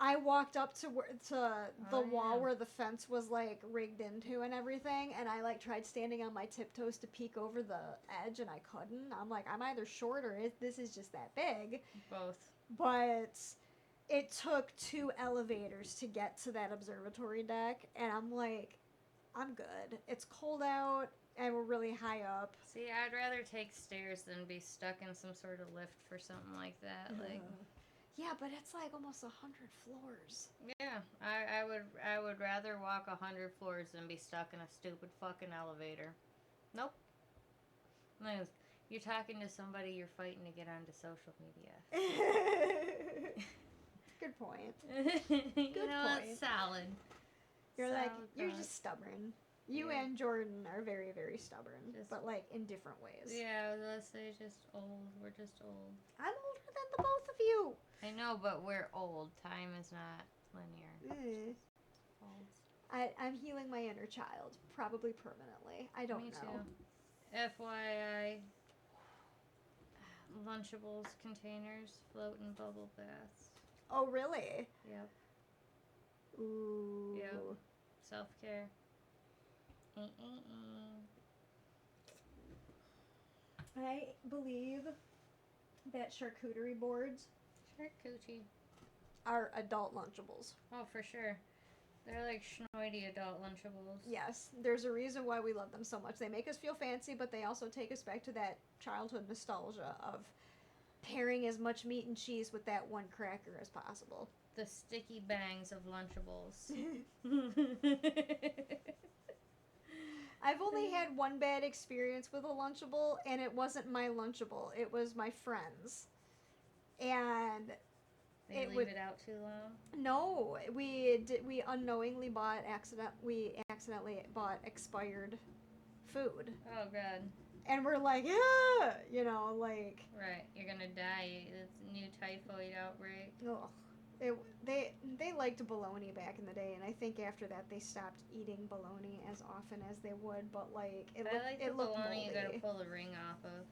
S1: I walked up to the wall where the fence was like rigged into and everything, and I like tried standing on my tiptoes to peek over the edge, and I couldn't. I'm like, I'm either short or this is just that big.
S2: Both.
S1: But it took 2 elevators to get to that observatory deck, and I'm like, I'm good. It's cold out, and we're really high up.
S2: See, I'd rather take stairs than be stuck in some sort of lift for something like that. Like.
S1: Yeah, but it's like almost 100 floors.
S2: Yeah, I would rather walk 100 floors than be stuck in a stupid fucking elevator. Nope. No, you're talking to somebody you're fighting to get onto social media.
S1: Good point.
S2: You know, it's solid.
S1: You're like, you're just stubborn. You and Jordan are very, very stubborn, but like in different ways.
S2: Yeah, let's say just old. We're just old.
S1: I'm older than the both of you.
S2: I know, but we're old. Time is not linear. Old.
S1: I'm healing my inner child, probably permanently. I don't know.
S2: Me too. FYI, Lunchables containers float in bubble baths.
S1: Oh, really?
S2: Yep.
S1: Ooh.
S2: Yep. Self-care.
S1: I believe that charcuterie boards are adult Lunchables.
S2: Oh, for sure. They're like schnoidy adult Lunchables.
S1: Yes, there's a reason why we love them so much. They make us feel fancy, but they also take us back to that childhood nostalgia of pairing as much meat and cheese with that one cracker as possible.
S2: The sticky bangs of Lunchables.
S1: I've only had one bad experience with a Lunchable, and it wasn't my Lunchable. It was my friend's. And
S2: They leave it out too long?
S1: No, we unknowingly accidentally bought expired food.
S2: Oh, God.
S1: And we're like, yeah, you know, like...
S2: Right, you're gonna die. It's a new typhoid outbreak.
S1: Ugh. They liked bologna back in the day, and I think after that they stopped eating bologna as often as they would. But like it looked moldy.
S2: You gotta pull the ring off of.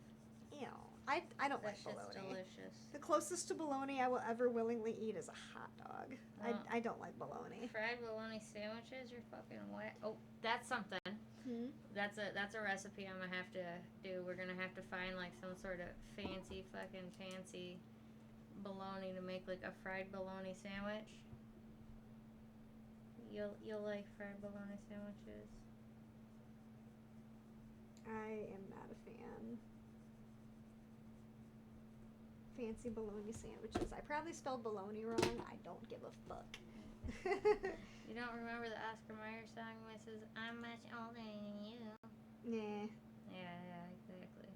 S1: You know, I don't like bologna.
S2: That's just delicious.
S1: The closest to bologna I will ever willingly eat is a hot dog.
S2: Oh.
S1: I don't like bologna.
S2: Fried bologna sandwiches, you're fucking wet. Oh, that's something. That's a recipe I'm gonna have to do. We're gonna have to find like some sort of fancy bologna to make like a fried bologna sandwich. You'll like fried bologna sandwiches.
S1: I am not a fan. Fancy bologna sandwiches. I probably spelled bologna wrong. I don't give a fuck.
S2: You don't remember the Oscar Mayer song, Mrs. I'm much older than you?
S1: Nah.
S2: Yeah, exactly.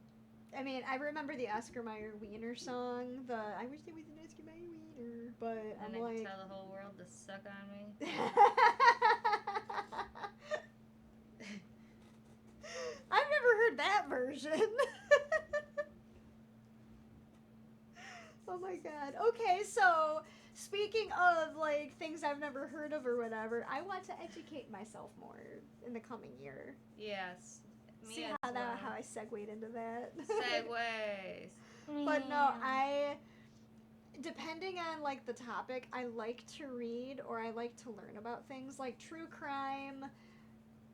S1: I mean, I remember the Oscar Mayer Wiener song, the I wish there was an Oscar Mayer Wiener, but
S2: And
S1: I'm
S2: I
S1: like...
S2: could tell the whole world to suck on me.
S1: I've never heard that version. Oh my god. Okay, so speaking of like things I've never heard of or whatever, I want to educate myself more in the coming year.
S2: Yes. Me
S1: See
S2: as
S1: how
S2: well.
S1: how I segued into that.
S2: Segways.
S1: But no, depending on like the topic, I like to read or I like to learn about things like true crime.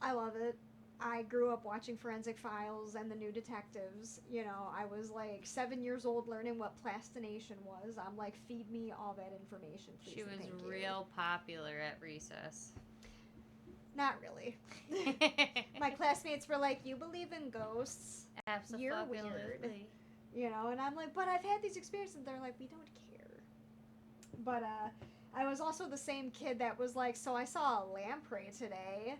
S1: I love it. I grew up watching Forensic Files and The New Detectives. You know, I was like 7 years old learning what plastination was. I'm like, feed me all that information, please.
S2: She was
S1: and thank
S2: real popular at recess.
S1: Not really. My classmates were like, you believe in ghosts?
S2: Absolutely.
S1: You're weird. You know, and I'm like, but I've had these experiences. And they're like, we don't care. But I was also the same kid that was like, so I saw a lamprey today.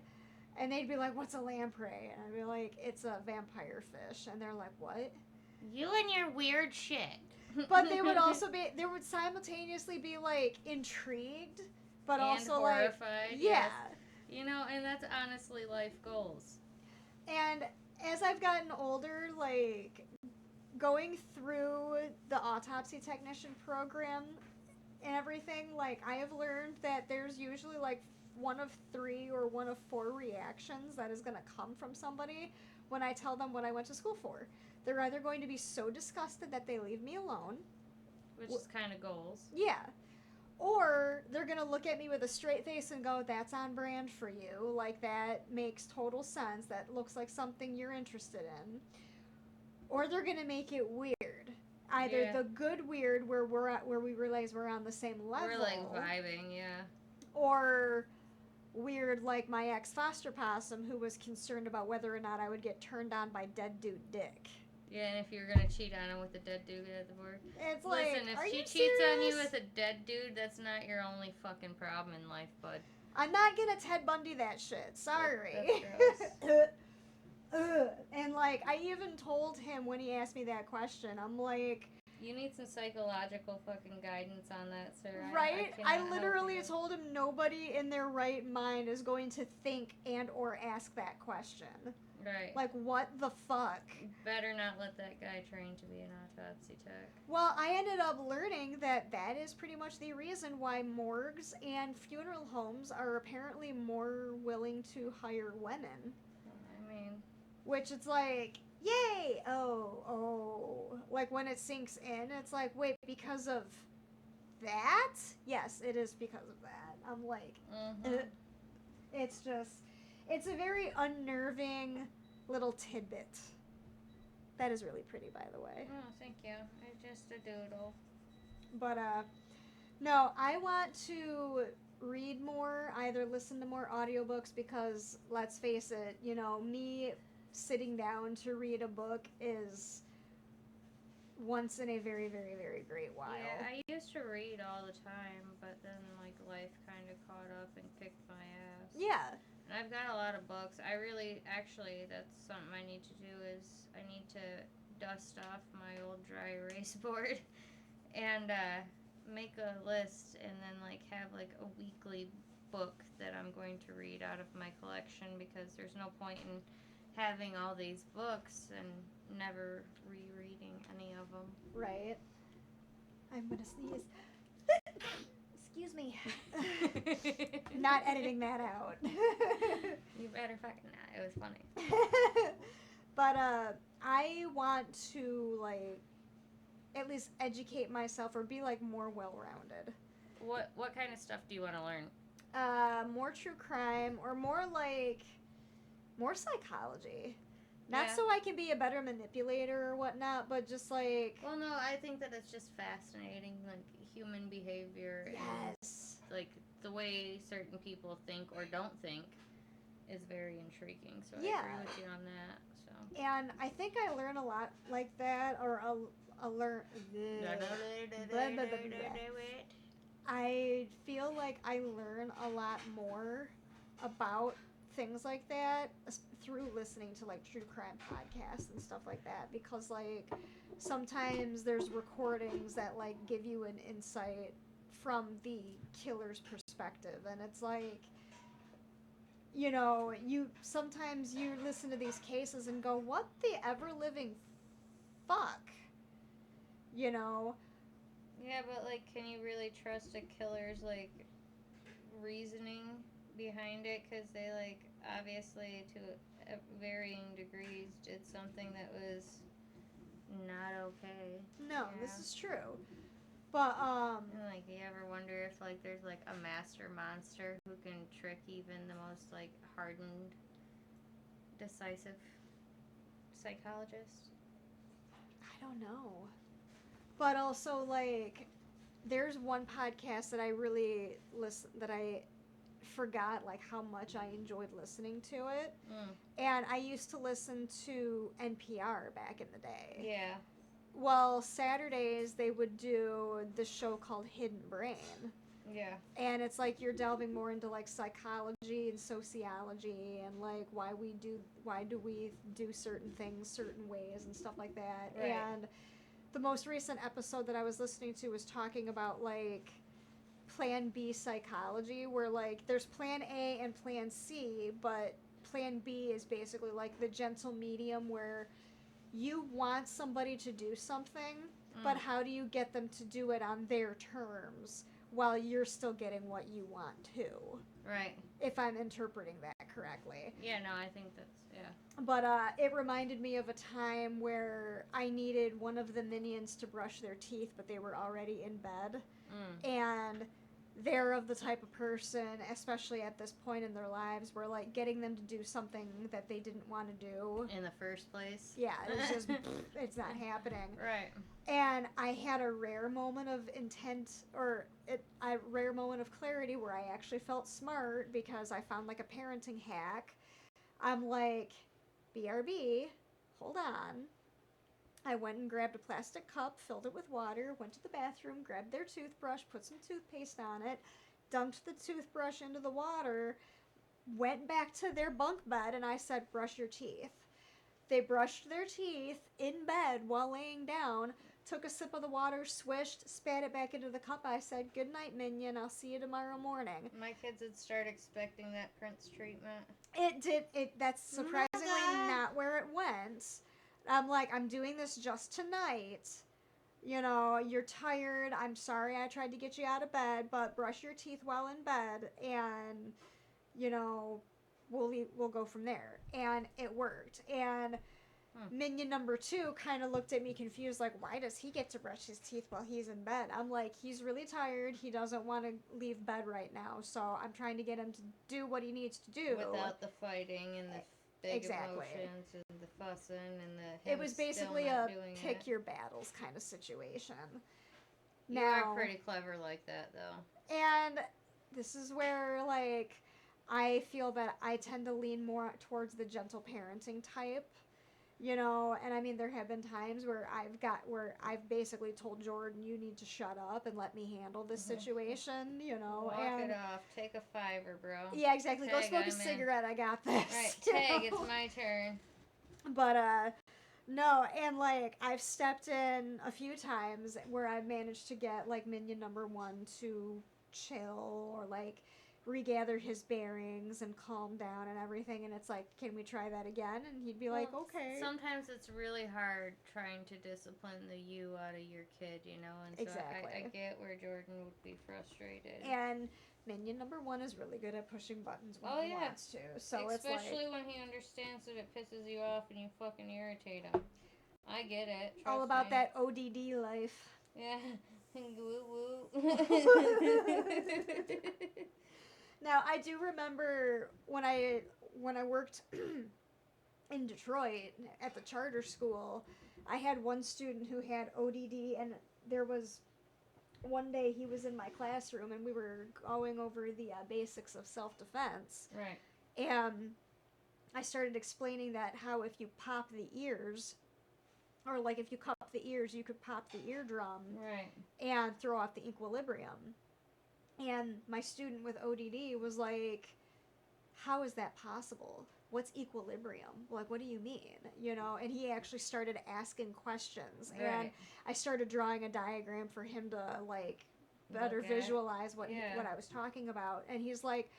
S1: And they'd be like, what's a lamprey? And I'd be like, it's a vampire fish. And they're like, what?
S2: You and your weird shit.
S1: But they would also be, they would simultaneously be like intrigued, but
S2: and
S1: also
S2: horrified.
S1: like, yeah.
S2: Yes. You know, and that's honestly life goals.
S1: And as I've gotten older, like going through the autopsy technician program and everything, like I have learned that there's usually like one of 3 or one of 4 reactions that is going to come from somebody when I tell them what I went to school for. They're either going to be so disgusted that they leave me alone,
S2: which is kind of goals.
S1: Yeah. Or they're going to look at me with a straight face and go, that's on brand for you. Like, that makes total sense. That looks like something you're interested in. Or they're going to make it weird. Either the good weird where we realize we're on the same level.
S2: We're like vibing, yeah.
S1: Or weird like my ex foster possum who was concerned about whether or not I would get turned on by dead dude dick.
S2: Yeah, and if you're gonna cheat on him with a dead dude at the board.
S1: It's like,
S2: listen, if
S1: are
S2: she
S1: you
S2: cheats
S1: serious?
S2: on you with a dead dude, that's not your only fucking problem in life, bud.
S1: I'm not gonna Ted Bundy that shit. Sorry.
S2: That's
S1: And like, I even told him when he asked me that question, I'm like,
S2: you need some psychological fucking guidance on that, sir.
S1: Right?
S2: I
S1: literally told him nobody in their right mind is going to think and or ask that question.
S2: Right.
S1: Like, what the fuck?
S2: Better not let that guy train to be an autopsy tech.
S1: Well, I ended up learning that that is pretty much the reason why morgues and funeral homes are apparently more willing to hire women.
S2: I mean...
S1: Which it's like, yay! Oh. Like, when it sinks in, it's like, wait, because of that? Yes, it is because of that. I'm like, it's just, it's a very unnerving little tidbit. That is really pretty, by the way.
S2: Oh, thank you. It's just a doodle.
S1: But, no, I want to read more, either listen to more audiobooks, because, let's face it, you know, me sitting down to read a book is once in a very, very, very great while.
S2: Yeah, I used to read all the time, but then, like, life kind of caught up and kicked my ass.
S1: Yeah.
S2: And I've got a lot of books. I really, actually, that's something I need to do is I need to dust off my old dry erase board and make a list and then, like, have, like, a weekly book that I'm going to read out of my collection, because there's no point in having all these books and never rereading any of them.
S1: Right. I'm gonna sneeze. Excuse me. Not editing that out.
S2: You better fucking not. It was funny.
S1: But I want to, like, at least educate myself or be, like, more well-rounded.
S2: What kind of stuff do you want to learn?
S1: More true crime, or more psychology. Not
S2: Yeah.
S1: so I can be a better manipulator or whatnot, but just like...
S2: Well, no, I think that it's just fascinating, like, human behavior.
S1: Yes.
S2: And, like, the way certain people think or don't think is very intriguing. So
S1: Yeah.
S2: I agree with you on that. So.
S1: And I think I learn a lot like that, or I feel like I learn a lot more about things like that through listening to like true crime podcasts and stuff like that, because like sometimes there's recordings that like give you an insight from the killer's perspective, and it's like, you know, you sometimes you listen to these cases and go, what the ever living fuck, you know.
S2: Yeah, but like, can you really trust a killer's like reasoning behind it? Because they like obviously to varying degrees did something that was not okay.
S1: No,
S2: Yeah.
S1: this is true. But
S2: And like, you ever wonder if like there's like a master monster who can trick even the most like hardened, decisive psychologist?
S1: I don't know. But also, like, there's one podcast that I really that I forgot like how much I enjoyed listening to it. And I used to listen to NPR back in the day.
S2: Yeah.
S1: Well, Saturdays they would do this show called Hidden Brain.
S2: Yeah.
S1: And it's like you're delving more into like psychology and sociology and like why do we do certain things certain ways and stuff like that.
S2: Right.
S1: And the most recent episode that I was listening to was talking about like plan B psychology, where like there's plan A and plan C, but plan B is basically like the gentle medium where you want somebody to do something, but how do you get them to do it on their terms while you're still getting what you want to?
S2: Right.
S1: If I'm interpreting that correctly.
S2: Yeah, no, I think that's, yeah.
S1: But it reminded me of a time where I needed one of the minions to brush their teeth, but they were already in bed. And they're of the type of person, especially at this point in their lives, where like getting them to do something that they didn't want to do
S2: in the first place.
S1: Yeah, it's just it's not happening.
S2: Right.
S1: And I had a rare moment of intent, a rare moment of clarity where I actually felt smart because I found like a parenting hack. I'm like, BRB, hold on. I went and grabbed a plastic cup, filled it with water, went to the bathroom, grabbed their toothbrush, put some toothpaste on it, dumped the toothbrush into the water, went back to their bunk bed, and I said, brush your teeth. They brushed their teeth in bed while laying down, took a sip of the water, swished, spat it back into the cup. I said, good night, minion. I'll see you tomorrow morning.
S2: My kids would start expecting that Prince treatment.
S1: It did. That's surprisingly not where it went. I'm like, I'm doing this just tonight. You know, you're tired. I'm sorry I tried to get you out of bed, but brush your teeth while in bed, and, you know, we'll go from there. And it worked. And minion number 2 kind of looked at me confused, like, why does he get to brush his teeth while he's in bed? I'm like, he's really tired. He doesn't want to leave bed right now, so I'm trying to get him to do what he needs to do.
S2: Without the fighting and the big emotions and the fussing and the
S1: it was basically a pick your battles kind of situation.
S2: You are pretty clever like that, though.
S1: And this is where, like, I feel that I tend to lean more towards the gentle parenting type. You know, and I mean, there have been times where I've basically told Jordan, you need to shut up and let me handle this situation, you know.
S2: Walk it off. Take a $5, bro.
S1: Yeah, exactly. Go smoke a cigarette. I got this.
S2: Right, Tag, it's my turn.
S1: But, no, and, like, I've stepped in a few times where I've managed to get, like, minion number 1 to chill or, like, regather his bearings and calm down and everything, and it's like, can we try that again? And he'd be like, okay.
S2: Sometimes it's really hard trying to discipline the you out of your kid, you know, and so
S1: exactly.
S2: I get where Jordan would be frustrated.
S1: And minion number 1 is really good at pushing buttons when he wants to. So
S2: especially when he understands that it pisses you off and you fucking irritate him. I get it.
S1: All about that ODD life.
S2: Yeah. Woo woo.
S1: Now, I do remember when I worked in Detroit at the charter school, I had one student who had ODD, and there was one day he was in my classroom, and we were going over the basics of self-defense.
S2: Right.
S1: And I started explaining that how if you pop the ears, or like if you cup the ears, you could pop the eardrum.
S2: Right.
S1: And throw off the equilibrium. And my student with ODD was like, how is that possible? What's equilibrium? Like, what do you mean? You know, and he actually started asking questions. And
S2: Right.
S1: I started drawing a diagram for him to, like, better
S2: Look at.
S1: visualize what,
S2: Yeah.
S1: what I was talking about. And he's like,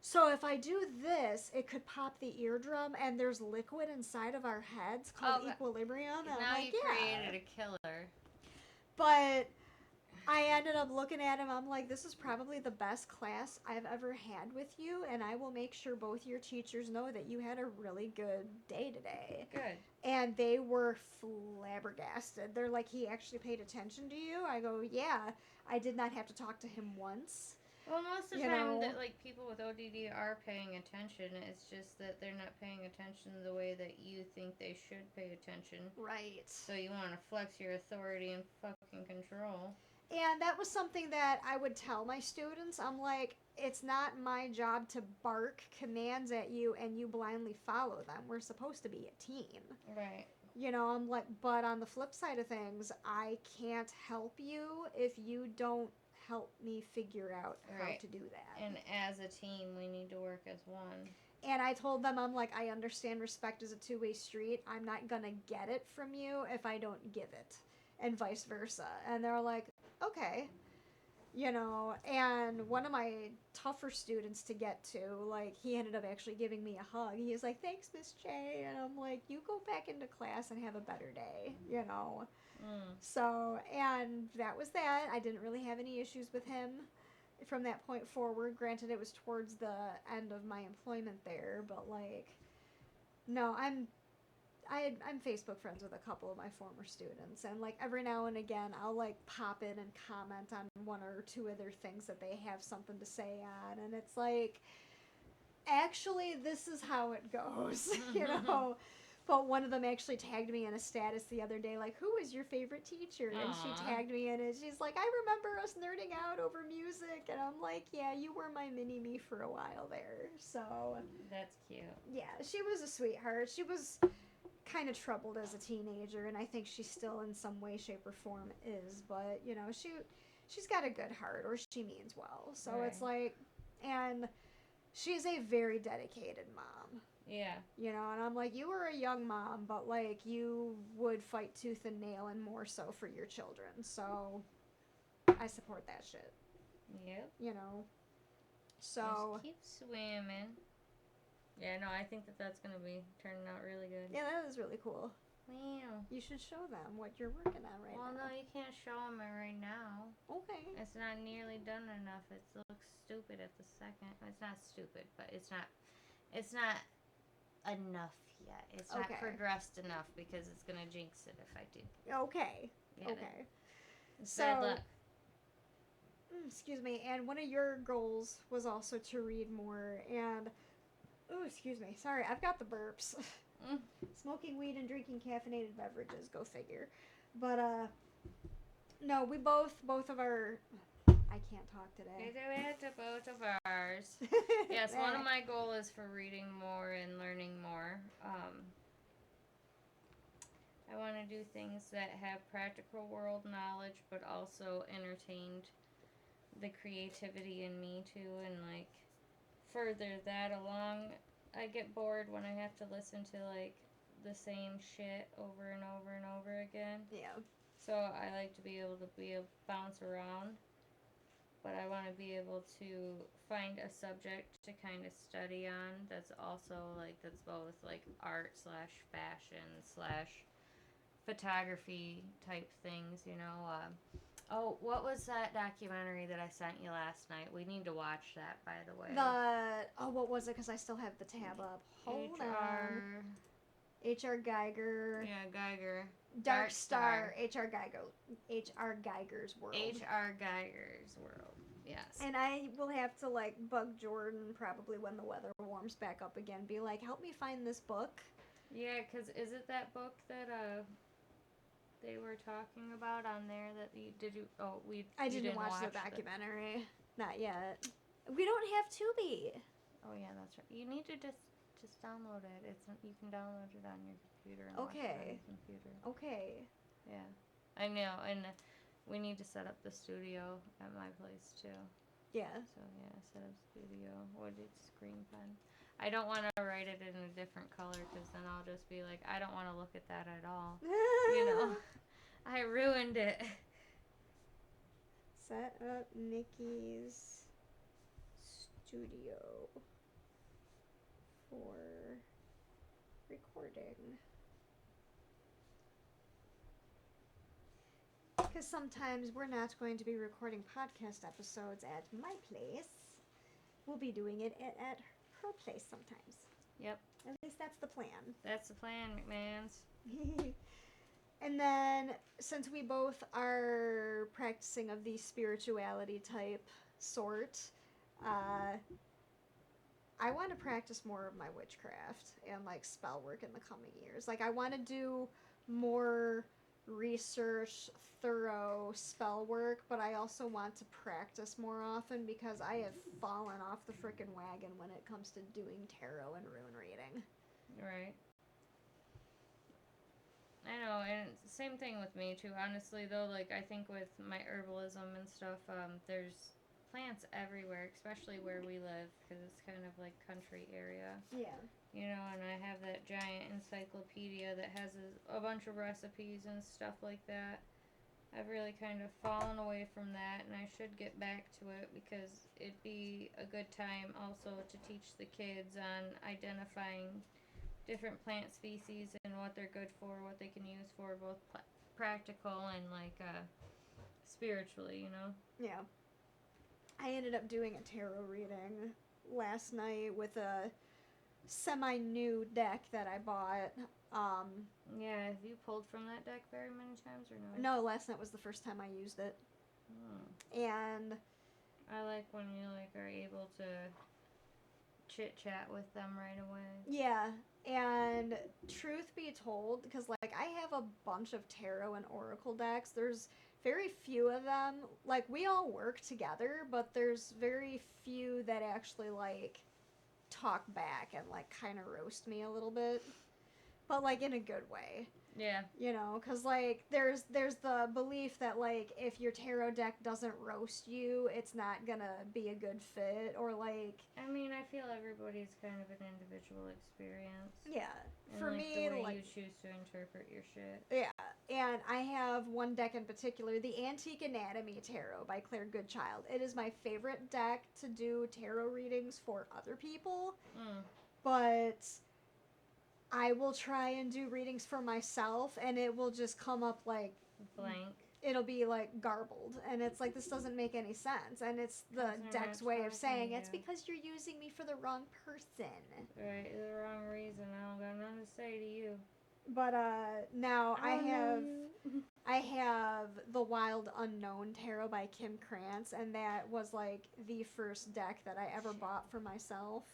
S1: so if I do this, it could pop the eardrum, and there's liquid inside of our heads called
S2: Oh,
S1: equilibrium. And
S2: now
S1: I'm like,
S2: you
S1: yeah.
S2: created a killer.
S1: But I ended up looking at him. I'm like, this is probably the best class I've ever had with you, and I will make sure both your teachers know that you had a really good day today.
S2: Good.
S1: And they were flabbergasted. They're like, he actually paid attention to you? I go, yeah. I did not have to talk to him once.
S2: Well, most of the
S1: You
S2: time,
S1: know.
S2: that like people with ODD are paying attention. It's just that they're not paying attention the way that you think they should pay attention.
S1: Right.
S2: So you want to flex your authority and fucking control.
S1: And that was something that I would tell my students. I'm like, it's not my job to bark commands at you and you blindly follow them. We're supposed to be a team.
S2: Right.
S1: You know, I'm like, but on the flip side of things, I can't help you if you don't help me figure out how
S2: Right.
S1: to do that.
S2: And as a team, we need to work as one.
S1: And I told them, I'm like, I understand respect is a two-way street. I'm not gonna get it from you if I don't give it, and vice versa. And they're like, okay. You know, and one of my tougher students to get to, like, he ended up actually giving me a hug. He was like, thanks, Miss J. And I'm like, you go back into class and have a better day, you know. So, and that was that. I didn't really have any issues with him from that point forward. Granted, it was towards the end of my employment there, but, like, no, I'm Facebook friends with a couple of my former students, and like every now and again I'll like pop in and comment on one or two other things that they have something to say on, and it's like, actually this is how it goes, you know. But one of them actually tagged me in a status the other day, like, who is your favorite teacher? And
S2: Aww.
S1: she tagged me in it. She's like, I remember us nerding out over music. And I'm like, yeah, you were my mini-me for a while there. So
S2: That's cute.
S1: yeah, she was a sweetheart. She was kind of troubled as a teenager, and I think she still in some way, shape, or form is. But, you know, she's got a good heart, or she means well. So
S2: Right.
S1: it's like, and she's a very dedicated mom.
S2: Yeah.
S1: You know, and I'm like, you were a young mom, but, like, you would fight tooth and nail, and more so for your children. So I support that shit.
S2: Yep.
S1: You know. So
S2: just keep swimming. Yeah, no, I think that's going to be turning out really good.
S1: yeah, that is really cool.
S2: Wow.
S1: You should show them what you're working on right
S2: Well,
S1: now.
S2: no, you can't show them it right now.
S1: Okay.
S2: It's not nearly done enough. It looks stupid at the second. It's not stupid, but it's not enough yet. It's not
S1: Okay.
S2: progressed enough because it's going to jinx it if I do.
S1: Okay.
S2: Get it?
S1: Okay.
S2: It's
S1: So-
S2: bad luck.
S1: Excuse me. And one of your goals was also to read more. And excuse me. Sorry, I've got the burps. Smoking weed and drinking caffeinated beverages. Go figure. But no, we both of our. I can't talk today.
S2: It's to both of ours. Yes, one of my goals is for reading more and learning more. I want to do things that have practical world knowledge, but also entertained the creativity in me too, and like further that along. I get bored when I have to listen to like the same shit over and over and over again.
S1: Yeah.
S2: So I like to be able to bounce around. But I want to be able to find a subject to kind of study on that's also like, that's both like art / fashion / photography type things, you know. What was that documentary that I sent you last night? We need to watch that, by the way.
S1: What was it? Because I still have the tab up. Hold on.
S2: HR.
S1: H.R. Geiger.
S2: Yeah, Geiger.
S1: Dark Star. H.R. Geiger's World.
S2: H.R. Geiger's World. Yes.
S1: And I will have to like bug Jordan probably when the weather warms back up again. Be like, help me find this book.
S2: Yeah, because is it that book that they were talking about on there that
S1: I didn't watch the documentary. Not yet. We don't have Tubi.
S2: Oh yeah, that's right. You need to just download it. You can download it on your computer and watch it on your computer.
S1: Okay.
S2: Yeah, I know. And We need to set up the studio at my place too.
S1: Yeah.
S2: So yeah, set up studio. What is screen pen? I don't want to write it in a different color because then I'll just be like, I don't want to look at that at all. You know, I ruined it.
S1: Set up Nikki's studio for recording. Because sometimes we're not going to be recording podcast episodes at my place. We'll be doing it at her place sometimes.
S2: Yep.
S1: At least that's the plan.
S2: That's the plan, McMahons.
S1: And then, since we both are practicing of the spirituality type sort, I want to practice more of my witchcraft and like spell work in the coming years. Like, I want to do more research, thorough spell work, but I also want to practice more often because I have fallen off the frickin' wagon when it comes to doing tarot and rune reading.
S2: Right. I know, and same thing with me too. Honestly, though, like I think with my herbalism and stuff, there's plants everywhere, especially where we live, because it's kind of like country area.
S1: Yeah.
S2: You know, and I have that giant encyclopedia that has a bunch of recipes and stuff like that. I've really kind of fallen away from that, and I should get back to it because it'd be a good time also to teach the kids on identifying different plant species and what they're good for, what they can use for, both practical and like spiritually, you know?
S1: Yeah. I ended up doing a tarot reading last night with a semi-new deck that I bought.
S2: Yeah, have you pulled from that deck very many times or no?
S1: No, last night was the first time I used it. And
S2: I like when you like are able to chit chat with them right away.
S1: yeah, and truth be told, because like I have a bunch of tarot and oracle decks, there's very few of them. Like, we all work together, but there's very few that actually like talk back and like kind of roast me a little bit, but like in a good way.
S2: Yeah.
S1: You know, because like there's the belief that like if your tarot deck doesn't roast you, it's not gonna be a good fit, or like,
S2: I mean, I feel everybody's kind of an individual experience.
S1: yeah.
S2: And
S1: For
S2: like
S1: me,
S2: the way
S1: like,
S2: you choose to interpret your shit.
S1: yeah. And I have one deck in particular, the Antique Anatomy Tarot by Claire Goodchild. It is my favorite deck to do tarot readings for other people, but I will try and do readings for myself, and it will just come up like
S2: Blank.
S1: It'll be like garbled, and it's like, this doesn't make any sense, and it's the deck's way of saying it's because you're using me for the wrong person.
S2: Right, the wrong reason. I don't got nothing to say to you.
S1: But now I have the Wild Unknown Tarot by Kim Krantz, and that was like the first deck that I ever bought for myself.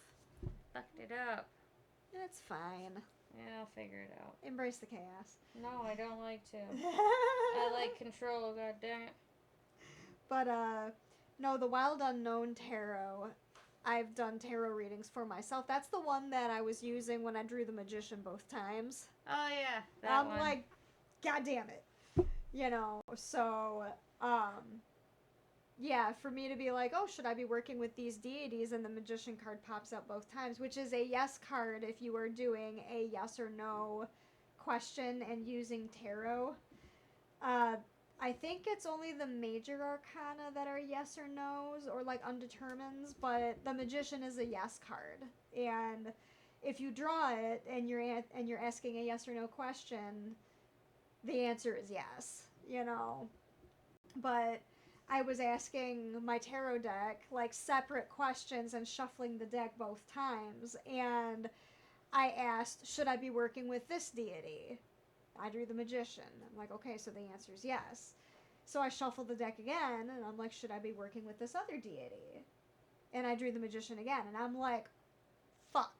S2: Fucked it up.
S1: It's fine.
S2: Yeah, I'll figure it out.
S1: Embrace the chaos.
S2: No, I don't like to. I like control, goddammit.
S1: But no, the Wild Unknown Tarot, I've done tarot readings for myself. That's the one that I was using when I drew the Magician both times.
S2: Oh yeah, that
S1: I'm
S2: one.
S1: like, god damn it. You know, so yeah, for me to be like, oh, should I be working with these deities? And the Magician card pops up both times, which is a yes card if you are doing a yes or no question and using tarot. I think it's only the major arcana that are yes or no's, or like undetermines, but the Magician is a yes card. And if you draw it and you're asking a yes or no question, the answer is yes, you know. But I was asking my tarot deck like separate questions and shuffling the deck both times, and I asked, should I be working with this deity? I drew the Magician. I'm like, okay, so the answer is yes. So I shuffled the deck again, and I'm like, should I be working with this other deity? And I drew the Magician again, and I'm like, fuck.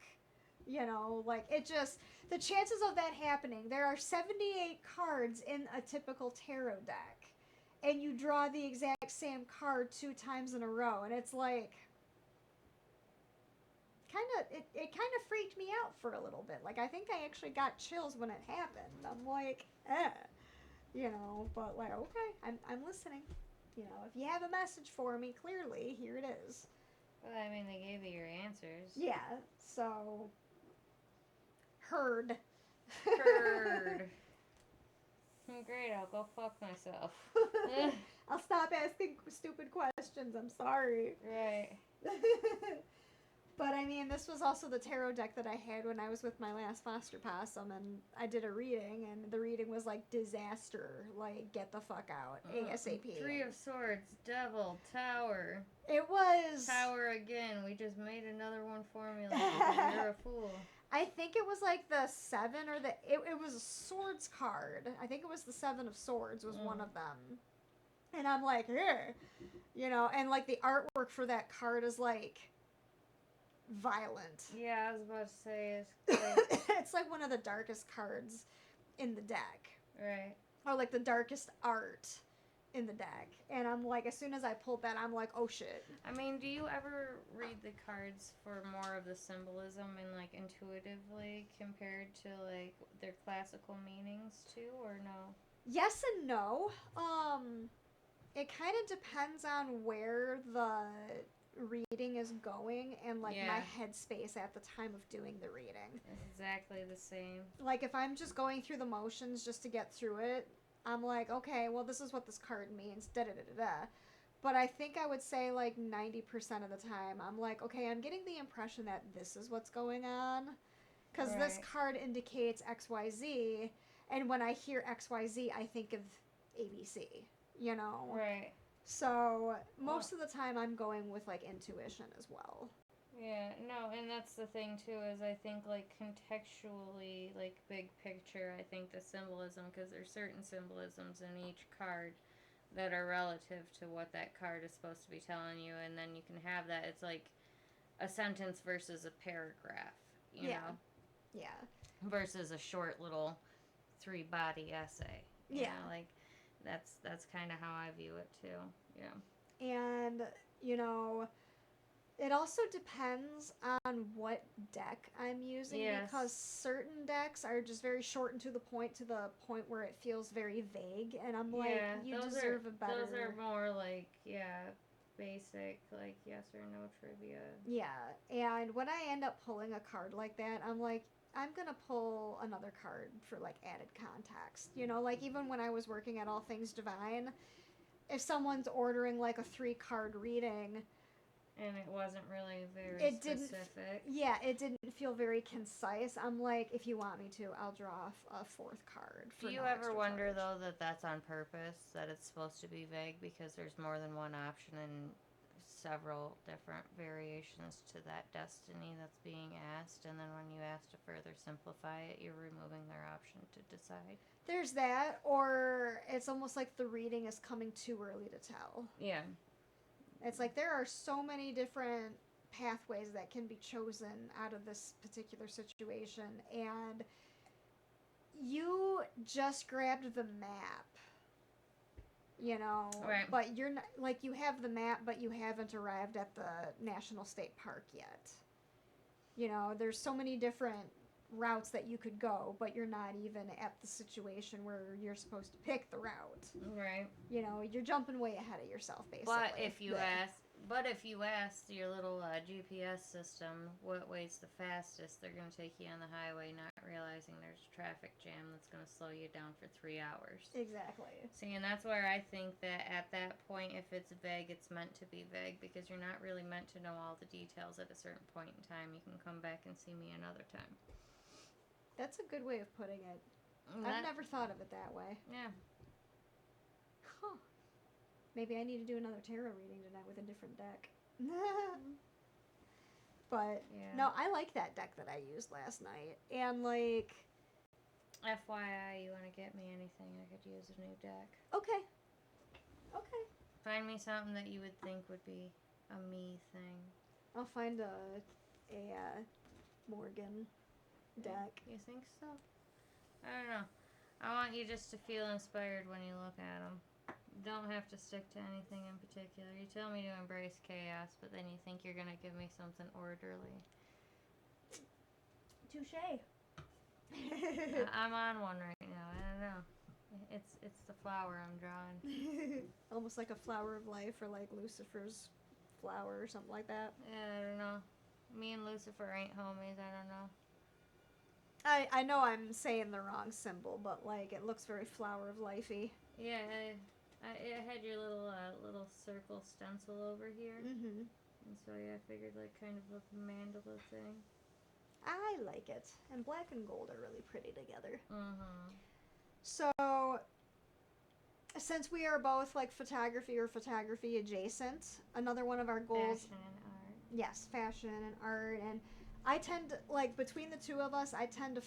S1: You know, like, it just, the chances of that happening, there are 78 cards in a typical tarot deck, and you draw the exact same card 2 times in a row, and it's like, it kind of freaked me out for a little bit. Like, I think I actually got chills when it happened. I'm like, eh. You know, but like, okay, I'm listening. You know, if you have a message for me, clearly, here it is.
S2: Well, I mean, they gave you your answers.
S1: Yeah, so heard.
S2: Heard. Great, I'll go fuck myself.
S1: I'll stop asking stupid questions. I'm sorry.
S2: Right.
S1: But I mean, this was also the tarot deck that I had when I was with my last foster possum, and I did a reading, and the reading was like disaster, like get the fuck out, ASAP.
S2: 3 of Swords, Devil, Tower.
S1: It was
S2: Tower again. We just made another one formula because you're a fool.
S1: I think it was like the 7 or it was a swords card. I think it was the 7 of Swords was one of them. And I'm like, here, you know, and like the artwork for that card is like violent.
S2: Yeah, I was about to say it's
S1: It's like one of the darkest cards in the deck.
S2: right.
S1: Or like the darkest art in the deck. And I'm like, as soon as I pulled that, I'm like, oh shit.
S2: I mean, do you ever read the cards for more of the symbolism and like intuitively compared to like their classical meanings too, or no?
S1: Yes and no. It kind of depends on where the reading is going and like my headspace at the time of doing the reading.
S2: It's exactly the same.
S1: Like if I'm just going through the motions just to get through it, I'm like, okay, well this is what this card means, da da da da da. But I think I would say like 90% of the time, I'm like, okay, I'm getting the impression that this is what's going on. Because this card indicates XYZ, and when I hear XYZ, I think of ABC, you know?
S2: Right.
S1: So most of the time I'm going with like intuition as well.
S2: Yeah, no, and that's the thing too, is I think like contextually, like big picture, I think the symbolism, because there's certain symbolisms in each card that are relative to what that card is supposed to be telling you, and then you can have that, it's like a sentence versus a paragraph, you know?
S1: Yeah.
S2: Versus a short little 3-body essay. You know, like that's kind of how I view it too. Yeah.
S1: And, you know, it also depends on what deck I'm using because certain decks are just very short and to the point where it feels very vague, and I'm like, you deserve a better.
S2: Those are more like, basic, like yes or no trivia.
S1: Yeah, and when I end up pulling a card like that, I'm like, I'm gonna pull another card for like added context. You know, like even when I was working at All Things Divine, if someone's ordering like a 3-card reading,
S2: and it wasn't really very specific.
S1: It didn't feel very concise. I'm like, if you want me to, I'll draw a 4th card.
S2: Do you ever wonder though that that's on purpose, that it's supposed to be vague because there's more than one option and several different variations to that destiny that's being asked, and then when you ask to further simplify it, you're removing their option to decide?
S1: There's that, or it's almost like the reading is coming too early to tell.
S2: Yeah.
S1: It's like there are so many different pathways that can be chosen out of this particular situation, and you just grabbed the map, you know, but you're not, like, you have the map, but you haven't arrived at the National State Park yet. You know, there's so many different routes that you could go, but you're not even at the situation where you're supposed to pick the route.
S2: Right.
S1: You know, you're jumping way ahead of yourself, basically.
S2: But if you ask your little GPS system what way's the fastest, they're going to take you on the highway, not realizing there's a traffic jam that's going to slow you down for 3 hours.
S1: Exactly.
S2: See, and that's where I think that at that point, if it's vague, it's meant to be vague, because you're not really meant to know all the details at a certain point in time. You can come back and see me another time.
S1: That's a good way of putting it. I've never thought of it that way.
S2: Yeah.
S1: Huh. Maybe I need to do another tarot reading tonight with a different deck. But, no, I like that deck that I used last night. And, like...
S2: FYI, you want to get me anything, I could use a new deck.
S1: Okay.
S2: Find me something that you would think would be a me thing.
S1: I'll find a Morgan deck.
S2: You think so? I don't know. I want you just to feel inspired when you look at them. Don't have to stick to anything in particular. You tell me to embrace chaos, but then you think you're going to give me something orderly.
S1: Touché.
S2: I'm on one right now. I don't know. It's the flower I'm drawing.
S1: Almost like a flower of life, or like Lucifer's flower or something like that.
S2: Yeah, I don't know. Me and Lucifer ain't homies. I don't know.
S1: I know I'm saying the wrong symbol, but like it looks very flower of lifey.
S2: Yeah, I had your little circle stencil over here,
S1: Mm-hmm.
S2: and so yeah, I figured like kind of a mandala thing.
S1: I like it, and black and gold are really pretty together.
S2: Mm-hmm.
S1: So, since we are both like photography or photography adjacent, another one of our goals,
S2: Fashion and art.
S1: yes, fashion and art, and I tend to like between the two of us, I tend to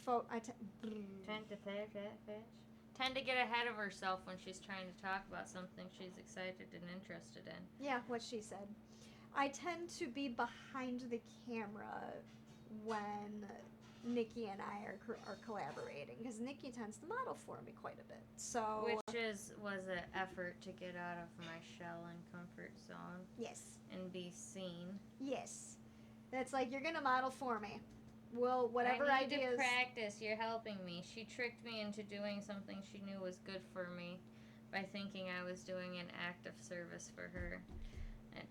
S2: Tend to get ahead of herself when she's trying to talk about something she's excited and interested in.
S1: yeah, what she said. I tend to be behind the camera when Nikki and I are collaborating, because Nikki tends to model for me quite a bit. So
S2: Which was an effort to get out of my shell and comfort zone
S1: yes,
S2: and be seen.
S1: yes, that's like you're gonna model for me. Well, whatever
S2: I need
S1: ideas.
S2: to practice. You're helping me. She tricked me into doing something she knew was good for me by thinking I was doing an act of service for her.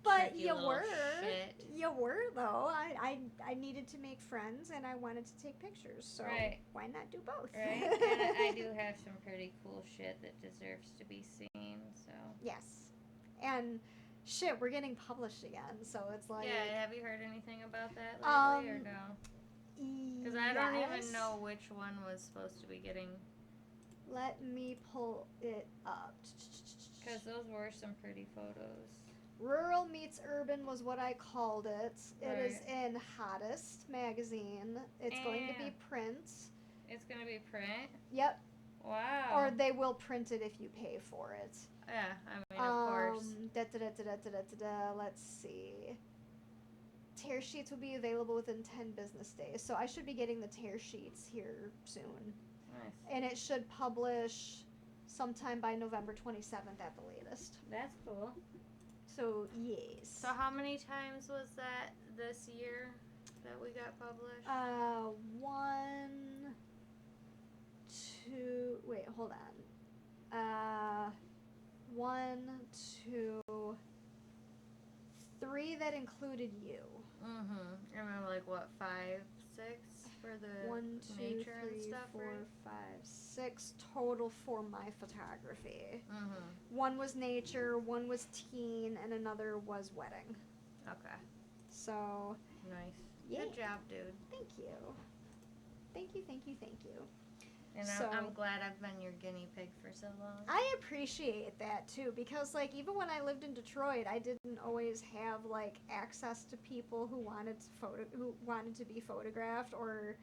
S1: But you were.
S2: Shit.
S1: You were, though. I needed to make friends, and I wanted to take pictures, so
S2: right.
S1: Why not do both?
S2: Right? And I do have some pretty cool shit that deserves to be seen, so.
S1: Yes. And shit, we're getting published again, so it's like...
S2: Yeah, have you heard anything about that lately, or no? Because I don't even know which one was supposed to be getting...
S1: Let me pull it up.
S2: Because those were some pretty photos.
S1: Rural Meets Urban was what I called it.
S2: Right.
S1: It is in Hottest magazine. It's going to be print.
S2: It's going to be print?
S1: Yep.
S2: Wow.
S1: Or they will print it if you pay for it.
S2: Yeah, I mean, of course.
S1: Let's see. Tear sheets will be available within 10 business days. So I should be getting the tear sheets here soon.
S2: Nice.
S1: And it should publish sometime by November 27th at the latest.
S2: That's cool.
S1: So, yes.
S2: So how many times was that this year that we got published?
S1: 1, 2, wait, hold on. 1, 2, 3 that included you.
S2: Mm-hmm. And then like what, 5, 6 for the
S1: 1, 2,
S2: nature
S1: 3,
S2: and stuff,
S1: 4,
S2: right?
S1: 5, 6 total for my photography.
S2: Mm-hmm.
S1: 1 was nature, 1 was teen, and another was wedding.
S2: Okay.
S1: So,
S2: nice.
S1: Yeah.
S2: Good job, dude.
S1: Thank you. Thank you.
S2: And
S1: So-
S2: I'm glad I've been your guinea pig for so long.
S1: I appreciate that too, because like even when I lived in Detroit, I didn't always have like access to people who wanted to be photographed, or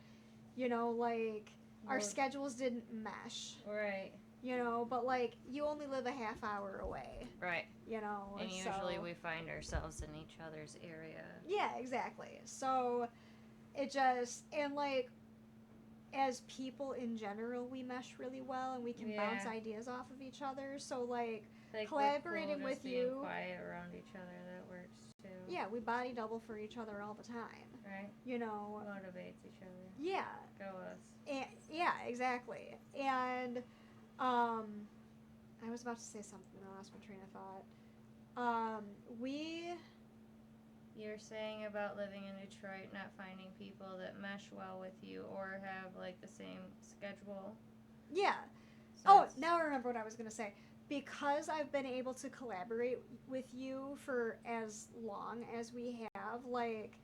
S1: like our
S2: Well-
S1: schedules didn't mesh.
S2: Right.
S1: But like you only live a half hour away.
S2: Right. And
S1: so-
S2: usually we find ourselves in each other's area.
S1: Yeah, exactly. So it just, and like as people in general, we mesh really well, and we can bounce
S2: Yeah.
S1: ideas off of each other. So like
S2: Like
S1: collaborating
S2: we're cool
S1: with
S2: just being
S1: you.
S2: quiet around each other, that works too.
S1: Yeah, we body double for each other all the time.
S2: Right. Motivates each other.
S1: Yeah.
S2: Go us.
S1: And, yeah, exactly. And I was about to say something, and I lost my train of thought.
S2: You're saying about living in Detroit, not finding people that mesh well with you or have like the same schedule.
S1: Yeah.
S2: So it's-
S1: Now I remember what I was going to say. Because I've been able to collaborate with you for as long as we have, like,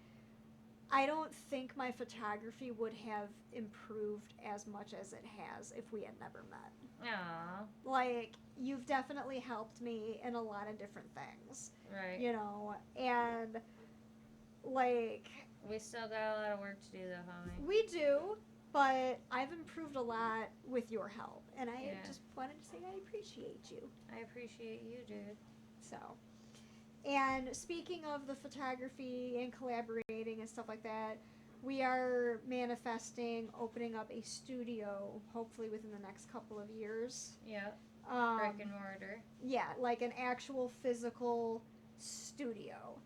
S1: I don't think my photography would have improved as much as it has if we had never met.
S2: Aw.
S1: Like, you've definitely helped me in a lot of different things.
S2: Right.
S1: And, like...
S2: We still got a lot of work to do though, homie.
S1: We do, but I've improved a lot with your help. And I just wanted to say I appreciate you.
S2: I appreciate you, dude.
S1: So, and speaking of the photography and collaborating and stuff like that, we are manifesting opening up a studio, hopefully within the next couple of years.
S2: Yeah.
S1: Um,
S2: Brick and mortar.
S1: Yeah, like an actual physical studio.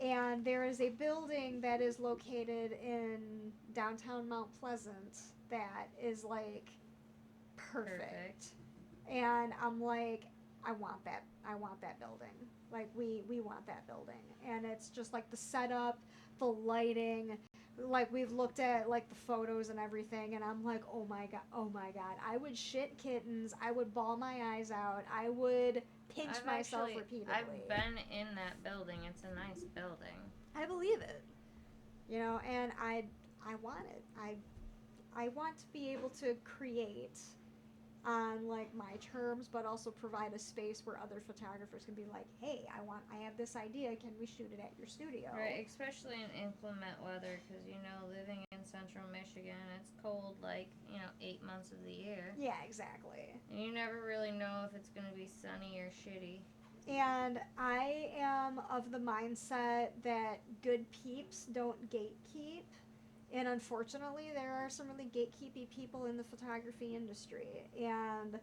S1: And there is a building that is located in downtown Mount Pleasant that is like perfect. And I'm like, I want that. I want that building. Like we want that building. And it's just like the setup, the lighting. Like we've looked at like the photos and everything, and I'm like, oh my god, oh my god. I would shit kittens. I would bawl my eyes out. I would pinch myself repeatedly.
S2: I've been in that building. It's a nice building.
S1: I believe it. You know, and I want it. I want to be able to create on like my terms, but also provide a space where other photographers can be like, hey, I have this idea, can we shoot it at your studio?
S2: Right, especially in inclement weather, because living in central Michigan, it's cold 8 months of the year.
S1: Yeah, exactly.
S2: And you never really know if it's going to be sunny or shitty.
S1: And I am of the mindset that good peeps don't gatekeep. And unfortunately, there are some really gatekeepy people in the photography industry. And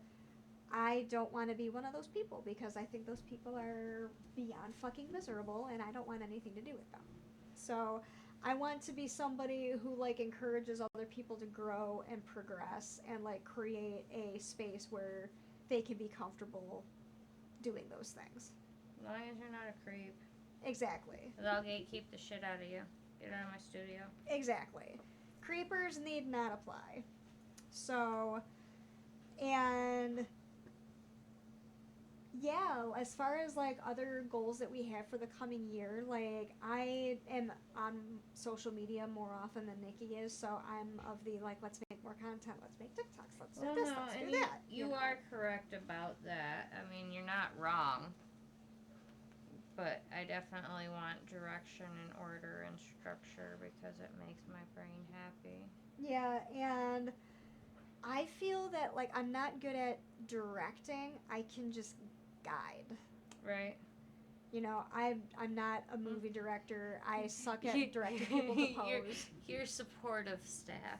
S1: I don't want to be one of those people because I think those people are beyond fucking miserable and I don't want anything to do with them. So I want to be somebody who like encourages other people to grow and progress and like create a space where they can be comfortable doing those things.
S2: As long as you're not a creep.
S1: Exactly.
S2: Because I'll gatekeep the shit out of you. Get out of my studio.
S1: Exactly. Creepers need not apply. So, and yeah, as far as like other goals that we have for the coming year, like I am on social media more often than Nikki is, so I'm of the like, let's make more content, let's make TikToks, let's do this, let's do that.
S2: You are correct about that. I mean, you're not wrong. But I definitely want direction and order and structure because it makes my brain happy.
S1: Yeah, and I feel that like I'm not good at directing. I can just guide.
S2: Right.
S1: I'm not a movie director. I suck at directing people to pose.
S2: You're supportive staff.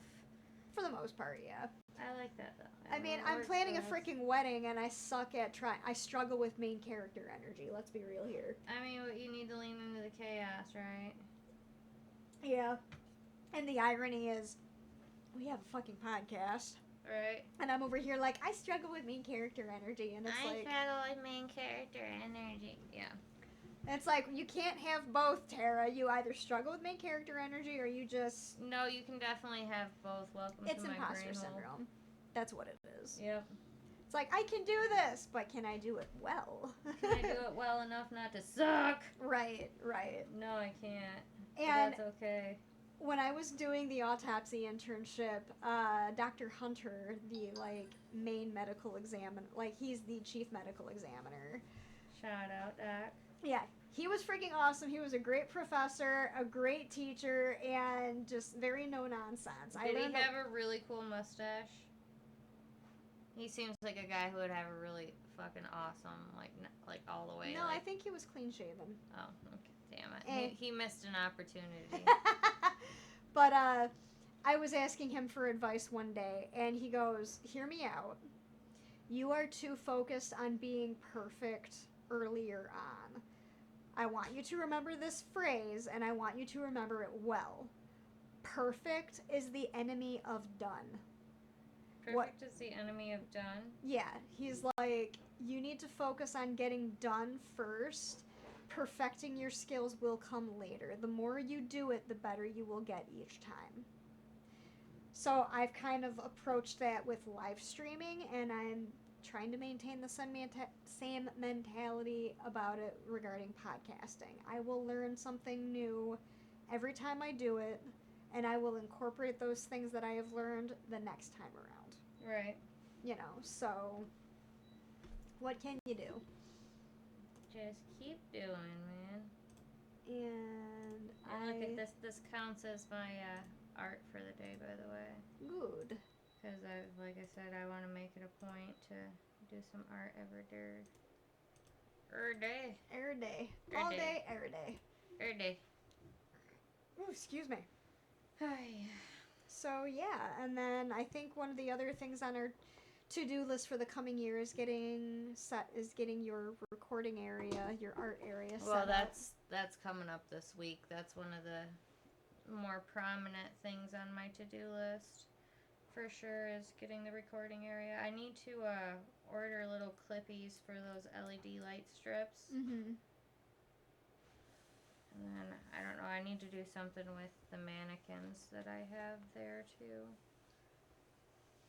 S1: For the most part, yeah.
S2: I like that though.
S1: I mean, I'm planning a freaking wedding and I suck at I struggle with main character energy. Let's be real here.
S2: I mean, you need to lean into the chaos, right?
S1: Yeah. And the irony is, we have a fucking podcast.
S2: Right.
S1: And I'm over here like, I struggle with main character energy. And it's
S2: I struggle with main character energy. Yeah.
S1: It's like, you can't have both, Tara. You either struggle with main character energy or you just...
S2: No, you can definitely have both. Welcome to my brain hole.
S1: It's imposter syndrome. That's what it is.
S2: Yep.
S1: It's like, I can do this, but can I do it well?
S2: Can I do it well enough not to suck?
S1: Right.
S2: No, I can't.
S1: And
S2: that's okay.
S1: When I was doing the autopsy internship, Dr. Hunter, the, main medical examiner, he's the chief medical examiner.
S2: Shout out, Doc.
S1: Yeah, he was freaking awesome. He was a great professor, a great teacher, and just very no-nonsense.
S2: Did he have a really cool mustache? He seems like a guy who would have a really fucking awesome, like all the way.
S1: No, I think he was clean-shaven.
S2: Oh, okay. Damn it. He missed an opportunity.
S1: But, I was asking him for advice one day, and he goes, hear me out. You are too focused on being perfect earlier on. I want you to remember this phrase, and I want you to remember it well. Perfect is the enemy of done.
S2: Perfect is the enemy of done?
S1: Yeah, he's like, you need to focus on getting done first. Perfecting your skills will come later. The more you do it, the better you will get each time. So I've kind of approached that with live streaming, and I'm trying to maintain the same mentality about it regarding podcasting. I will learn something new every time I do it, and I will incorporate those things that I have learned the next time around.
S2: Right.
S1: So what can you do?
S2: Just keep doing, man.
S1: And
S2: look at this. This counts as my art for the day, by the way.
S1: Good.
S2: Because, like I said, I want to make it a point to do some art every day.
S1: Every day. All day, every day.
S2: Every day.
S1: Ooh, excuse me.
S2: Hi.
S1: So, yeah, and then I think one of the other things on our to-do list for the coming year is getting your recording area, your art area set up.
S2: Well, that's coming up this week. That's one of the more prominent things on my to-do list. for sure is getting the recording area. I need to order little clippies for those LED light strips.
S1: Mm-hmm.
S2: And then, I don't know, I need to do something with the mannequins that I have there too.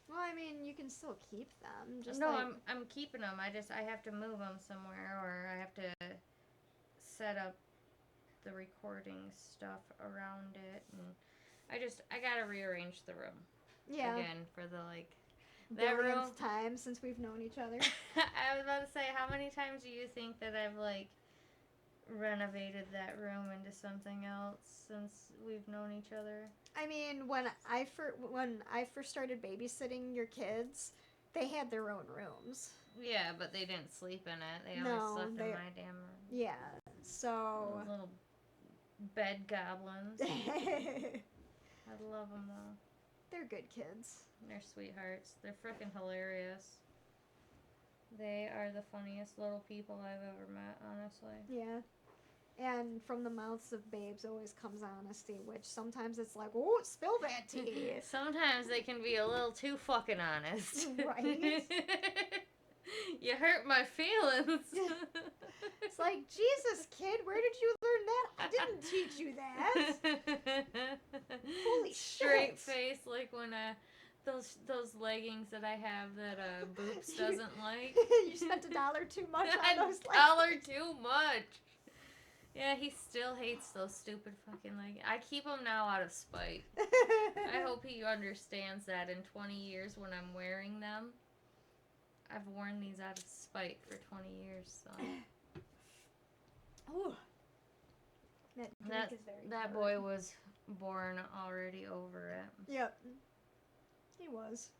S1: Well, I mean, you can still keep them. Just
S2: no,
S1: like...
S2: I'm keeping them. I have to move them somewhere, or I have to set up the recording stuff around it, and I gotta rearrange the room.
S1: Yeah.
S2: Again, for the that room.
S1: Billionth time since we've known each other.
S2: I was about to say, how many times do you think that I've renovated that room into something else since we've known each other?
S1: I mean, when I first started babysitting your kids, they had their own rooms.
S2: Yeah, but they didn't sleep in it. They always slept in my damn room.
S1: Yeah, so...
S2: Those little bed goblins. I love them, though.
S1: They're good kids.
S2: They're sweethearts. They're freaking hilarious. They are the funniest little people I've ever met, honestly.
S1: Yeah. And from the mouths of babes always comes honesty, which sometimes it's like, oh, spill that tea.
S2: Sometimes they can be a little too fucking honest.
S1: Right?
S2: You hurt my feelings.
S1: It's like, Jesus, kid, where did you learn that? I didn't teach you that. Holy
S2: Straight
S1: shit.
S2: face, like when those leggings that I have that Boops doesn't like.
S1: You spent $1 too much on those
S2: leggings. $1 too much. Yeah, he still hates those stupid fucking leggings. I keep them now out of spite. I hope he understands that in 20 years when I'm wearing them. I've worn these out of spite for 20 years, so.
S1: Ooh. That is very
S2: that boy was born already over it.
S1: Yep. He was.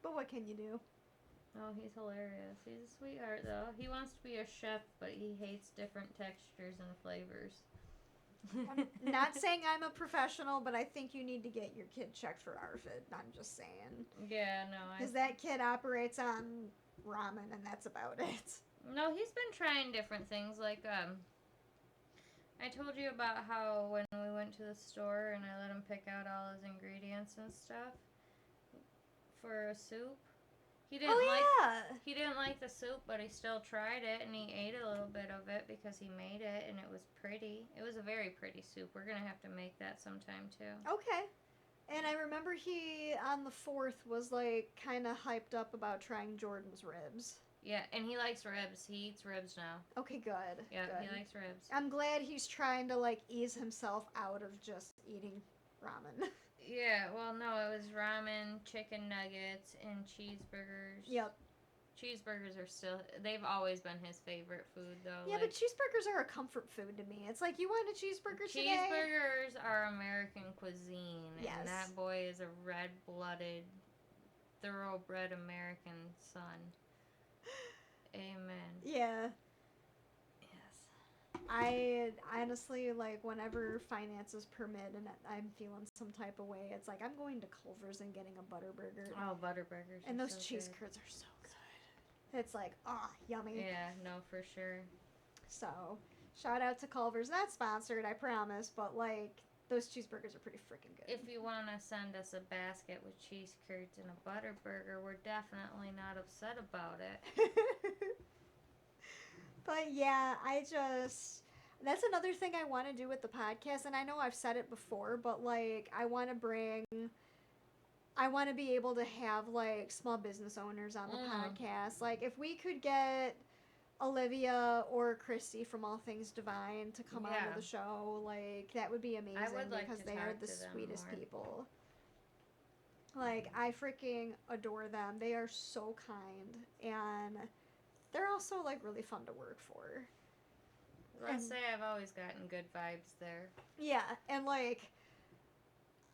S1: But what can you do?
S2: Oh, he's hilarious. He's a sweetheart, though. He wants to be a chef, but he hates different textures and flavors.
S1: I'm not saying I'm a professional, but I think you need to get your kid checked for ARFID. I'm just saying.
S2: Yeah, no.
S1: Because that kid operates on ramen, and that's about it.
S2: No, he's been trying different things. Like, I told you about how when we went to the store and I let him pick out all his ingredients and stuff for a soup. He didn't he didn't like the soup, but he still tried it, and he ate a little bit of it because he made it, and it was pretty. It was a very pretty soup. We're going to have to make that sometime, too.
S1: Okay. And I remember he, on the 4th, was, kind of hyped up about trying Jordan's ribs.
S2: Yeah, and he likes ribs. He eats ribs now.
S1: Okay, good.
S2: Yeah,
S1: good.
S2: He likes ribs.
S1: I'm glad he's trying to, ease himself out of just eating ramen.
S2: Yeah, well, no, it was ramen, chicken nuggets, and cheeseburgers.
S1: Yep.
S2: Cheeseburgers are still, they've always been his favorite food, though.
S1: Yeah, but cheeseburgers are a comfort food to me. It's like, you want a cheeseburger today?
S2: Cheeseburgers are American cuisine.
S1: Yes. And
S2: that boy is a red-blooded, thoroughbred American son. Amen.
S1: Yeah.
S2: Yes.
S1: I honestly, whenever finances permit and I'm feeling some type of way, it's like, I'm going to Culver's and getting a Butterburger.
S2: Oh, Butterburgers.
S1: And those
S2: so
S1: cheese
S2: good.
S1: curds are so good. It's like, yummy.
S2: Yeah, no, for sure.
S1: So, shout out to Culver's. Not sponsored, I promise, but, those cheeseburgers are pretty freaking good.
S2: If you want to send us a basket with cheese curds and a Butterburger, we're definitely not upset about it.
S1: But, yeah, that's another thing I want to do with the podcast, and I know I've said it before, but, I want to be able to have, small business owners on the podcast. If we could get Olivia or Christy from All Things Divine to come onto the show, that would be amazing.
S2: I would like
S1: because
S2: to
S1: they
S2: talk
S1: are the
S2: to them
S1: sweetest
S2: more.
S1: people. I freaking adore them. They are so kind, and they're also, really fun to work for.
S2: Let's say I've always gotten good vibes there.
S1: Yeah, and,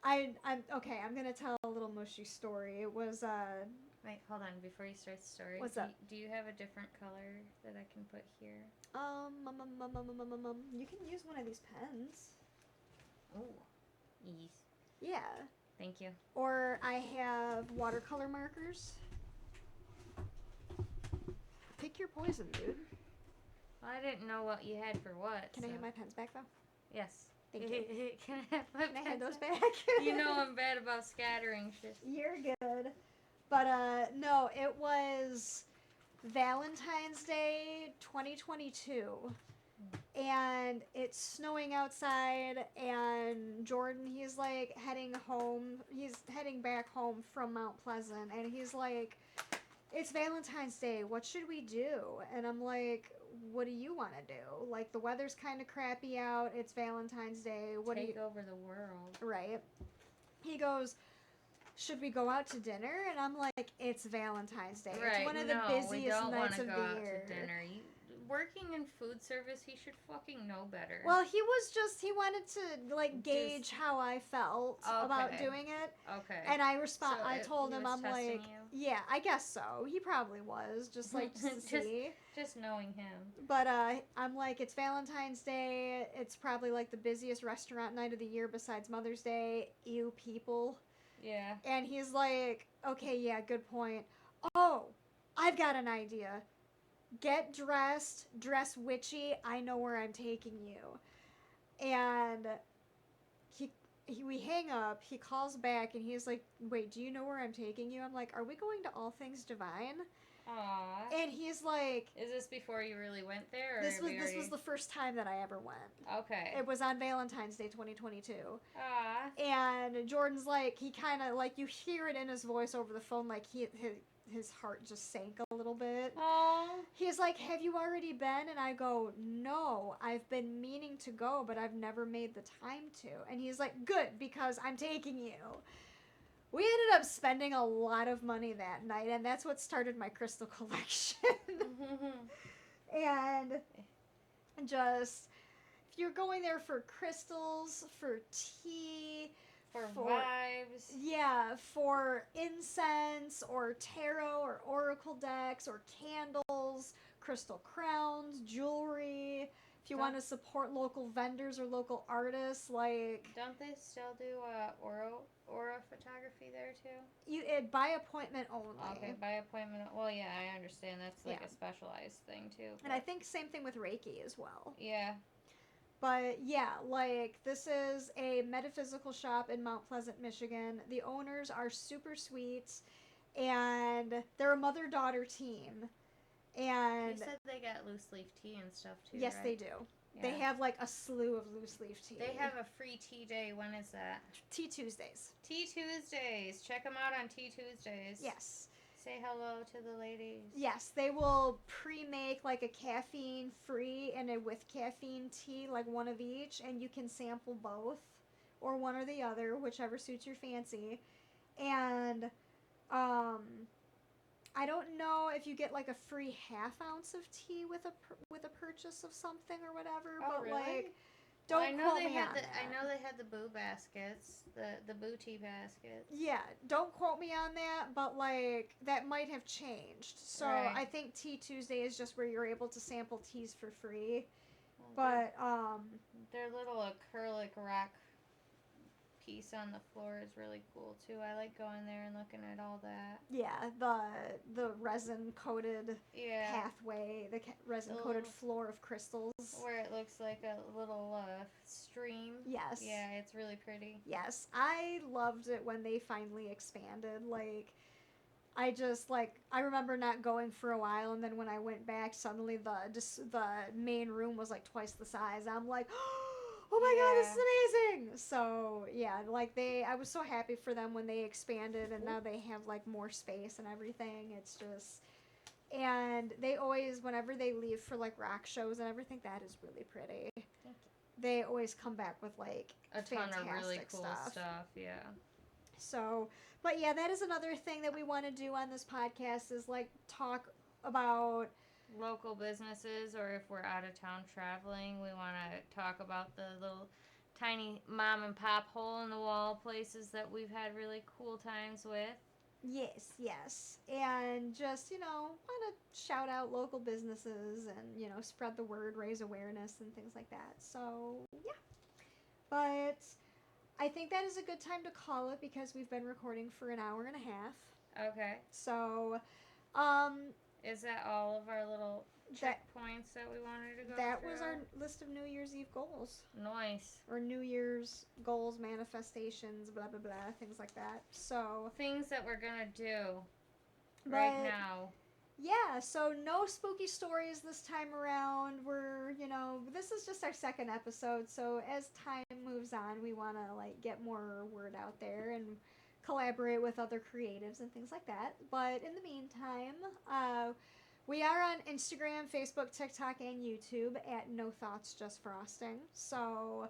S1: I'm gonna tell a little mushy story. It was,
S2: Wait, hold on, before you start the story.
S1: What's up?
S2: Do you have a different color that I can put here?
S1: You can use one of these pens.
S2: Oh, yes.
S1: Yeah.
S2: Thank you.
S1: Or I have watercolor markers. Pick your poison, dude.
S2: Well, I didn't know what you had for what.
S1: Can I have my pens back, though?
S2: Yes.
S1: Thank you.
S2: Can I have my
S1: Can I have those
S2: pencil?
S1: back?
S2: You know I'm bad about scattering shit.
S1: You're good. But no, it was Valentine's Day 2022. And it's snowing outside, and Jordan, he's like heading home. He's heading back home from Mount Pleasant, and he's like, it's Valentine's Day. What should we do? And I'm like, what do you want to do? Like, the weather's kind of crappy out. It's Valentine's Day. What
S2: Take
S1: do you...
S2: over the world.
S1: Right. He goes, should we go out to dinner? And I'm like, it's Valentine's Day.
S2: Right.
S1: It's one of
S2: no,
S1: the busiest
S2: we don't
S1: nights
S2: want to
S1: of
S2: go
S1: the
S2: out
S1: year.
S2: to dinner. Working in food service, he should fucking know better.
S1: Well, he wanted to, like, gauge how I felt about doing it.
S2: Okay.
S1: And I
S2: So
S1: told
S2: he
S1: him,
S2: was
S1: I'm
S2: testing
S1: like,
S2: you?
S1: yeah, I guess so. He probably was, just like, to see.
S2: Just knowing him.
S1: But I'm like, it's Valentine's Day. It's probably, like, the busiest restaurant night of the year besides Mother's Day. Ew, people.
S2: Yeah.
S1: And he's like, okay, yeah, good point. Oh, I've got an idea. Get dressed, dress witchy. I know where I'm taking you. And we hang up. He calls back and he's like, wait, do you know where I'm taking you? I'm like, are we going to All Things Divine?
S2: Aww.
S1: And he's like,
S2: is this before you really went there? Or
S1: this was the first time that I ever went.
S2: Okay.
S1: It was on Valentine's Day 2022.
S2: Aww.
S1: And Jordan's like, he kind of, like, you hear it in his voice over the phone, like, his heart just sank a little bit.
S2: Aww.
S1: He's like, have you already been? And I go, no, I've been meaning to go, but I've never made the time to. And he's like, good, because I'm taking you. We ended up spending a lot of money that night, and that's what started my crystal collection. And just, if you're going there for crystals, for tea,
S2: for vibes.
S1: Yeah, for incense or tarot or oracle decks or candles, crystal crowns, jewelry. If you want to support local vendors or local artists, like...
S2: Don't they still do aura photography there too?
S1: By appointment only.
S2: Okay, by appointment. Well, yeah, I understand. That's like a specialized thing too.
S1: And I think same thing with Reiki as well.
S2: Yeah.
S1: But yeah, like, this is a metaphysical shop in Mount Pleasant, Michigan. The owners are super sweet, and they're a mother-daughter team. And
S2: you said they got loose leaf tea and stuff too.
S1: Yes,
S2: right?
S1: they do. Yeah. They have like a slew of loose leaf tea.
S2: They have a free tea day. When is that?
S1: Tea Tuesdays.
S2: Tea Tuesdays. Check them out on Tea Tuesdays.
S1: Yes.
S2: Say hello to the ladies.
S1: Yes, they will pre-make like a caffeine-free and a with caffeine tea, like one of each, and you can sample both, or one or the other, whichever suits your fancy. And I don't know if you get like a free half ounce of tea with a purchase of something or whatever, but
S2: really?
S1: like, don't quote me on that.
S2: I know they had the boo baskets, the boo tea baskets.
S1: Yeah, don't quote me on that, but like, that might have changed. So I think Tea Tuesday is just where you're able to sample teas for free. But
S2: their little acrylic rock piece on the floor is really cool too. I like going there and looking at all that.
S1: Yeah, the resin coated pathway, the resin coated floor of crystals,
S2: where it looks like a little stream.
S1: Yes.
S2: Yeah, it's really pretty.
S1: Yes, I loved it when they finally expanded. Like, I remember not going for a while, and then when I went back, suddenly the main room was like twice the size. I'm like, oh my god, this is amazing! So yeah, like I was so happy for them when they expanded, and now they have like more space and everything. It's just, and they always, whenever they leave for like rock shows and everything, that is really pretty.
S2: Thank you.
S1: They always come back with like
S2: a ton of really cool stuff. Yeah.
S1: So, but yeah, that is another thing that we want to do on this podcast is like talk about
S2: local businesses, or if we're out of town traveling, we want to talk about the little tiny mom and pop hole in the wall places that we've had really cool times with.
S1: Yes. And just, want to shout out local businesses and, spread the word, raise awareness and things like that. So, yeah. But I think that is a good time to call it because we've been recording for an hour and a half.
S2: Okay.
S1: So,
S2: is that all of our little checkpoints that we wanted to go
S1: That
S2: through.
S1: was our list of New Year's Eve goals.
S2: Nice.
S1: Or New Year's goals, manifestations, blah, blah, blah, things like that. So,
S2: things that we're gonna do
S1: but,
S2: right now.
S1: Yeah, so no spooky stories this time around. This is just our second episode, so as time moves on, we want to, like, get more word out there and collaborate with other creatives and things like that. But in the meantime, we are on Instagram, Facebook, TikTok, and YouTube at No Thoughts Just Frosting. So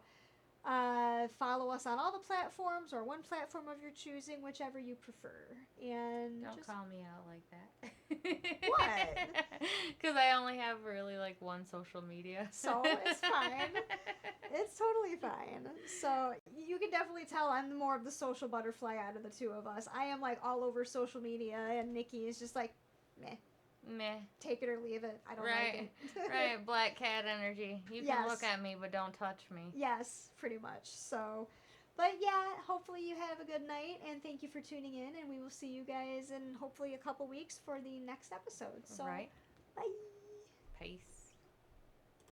S1: follow us on all the platforms or one platform of your choosing, whichever you prefer. And
S2: don't call me out like that.
S1: What?
S2: Because I only have really like one social media.
S1: So it's fine. It's totally fine. So you can definitely tell I'm more of the social butterfly out of the two of us. I am like all over social media, and Nikki is just like, meh. Take it or leave it. I don't like it.
S2: Right, black cat energy. You can look at me, but don't touch me.
S1: Yes, pretty much. So, but yeah, hopefully you have a good night, and thank you for tuning in, and we will see you guys in hopefully a couple weeks for the next episode. So,
S2: right.
S1: Bye.
S2: Peace.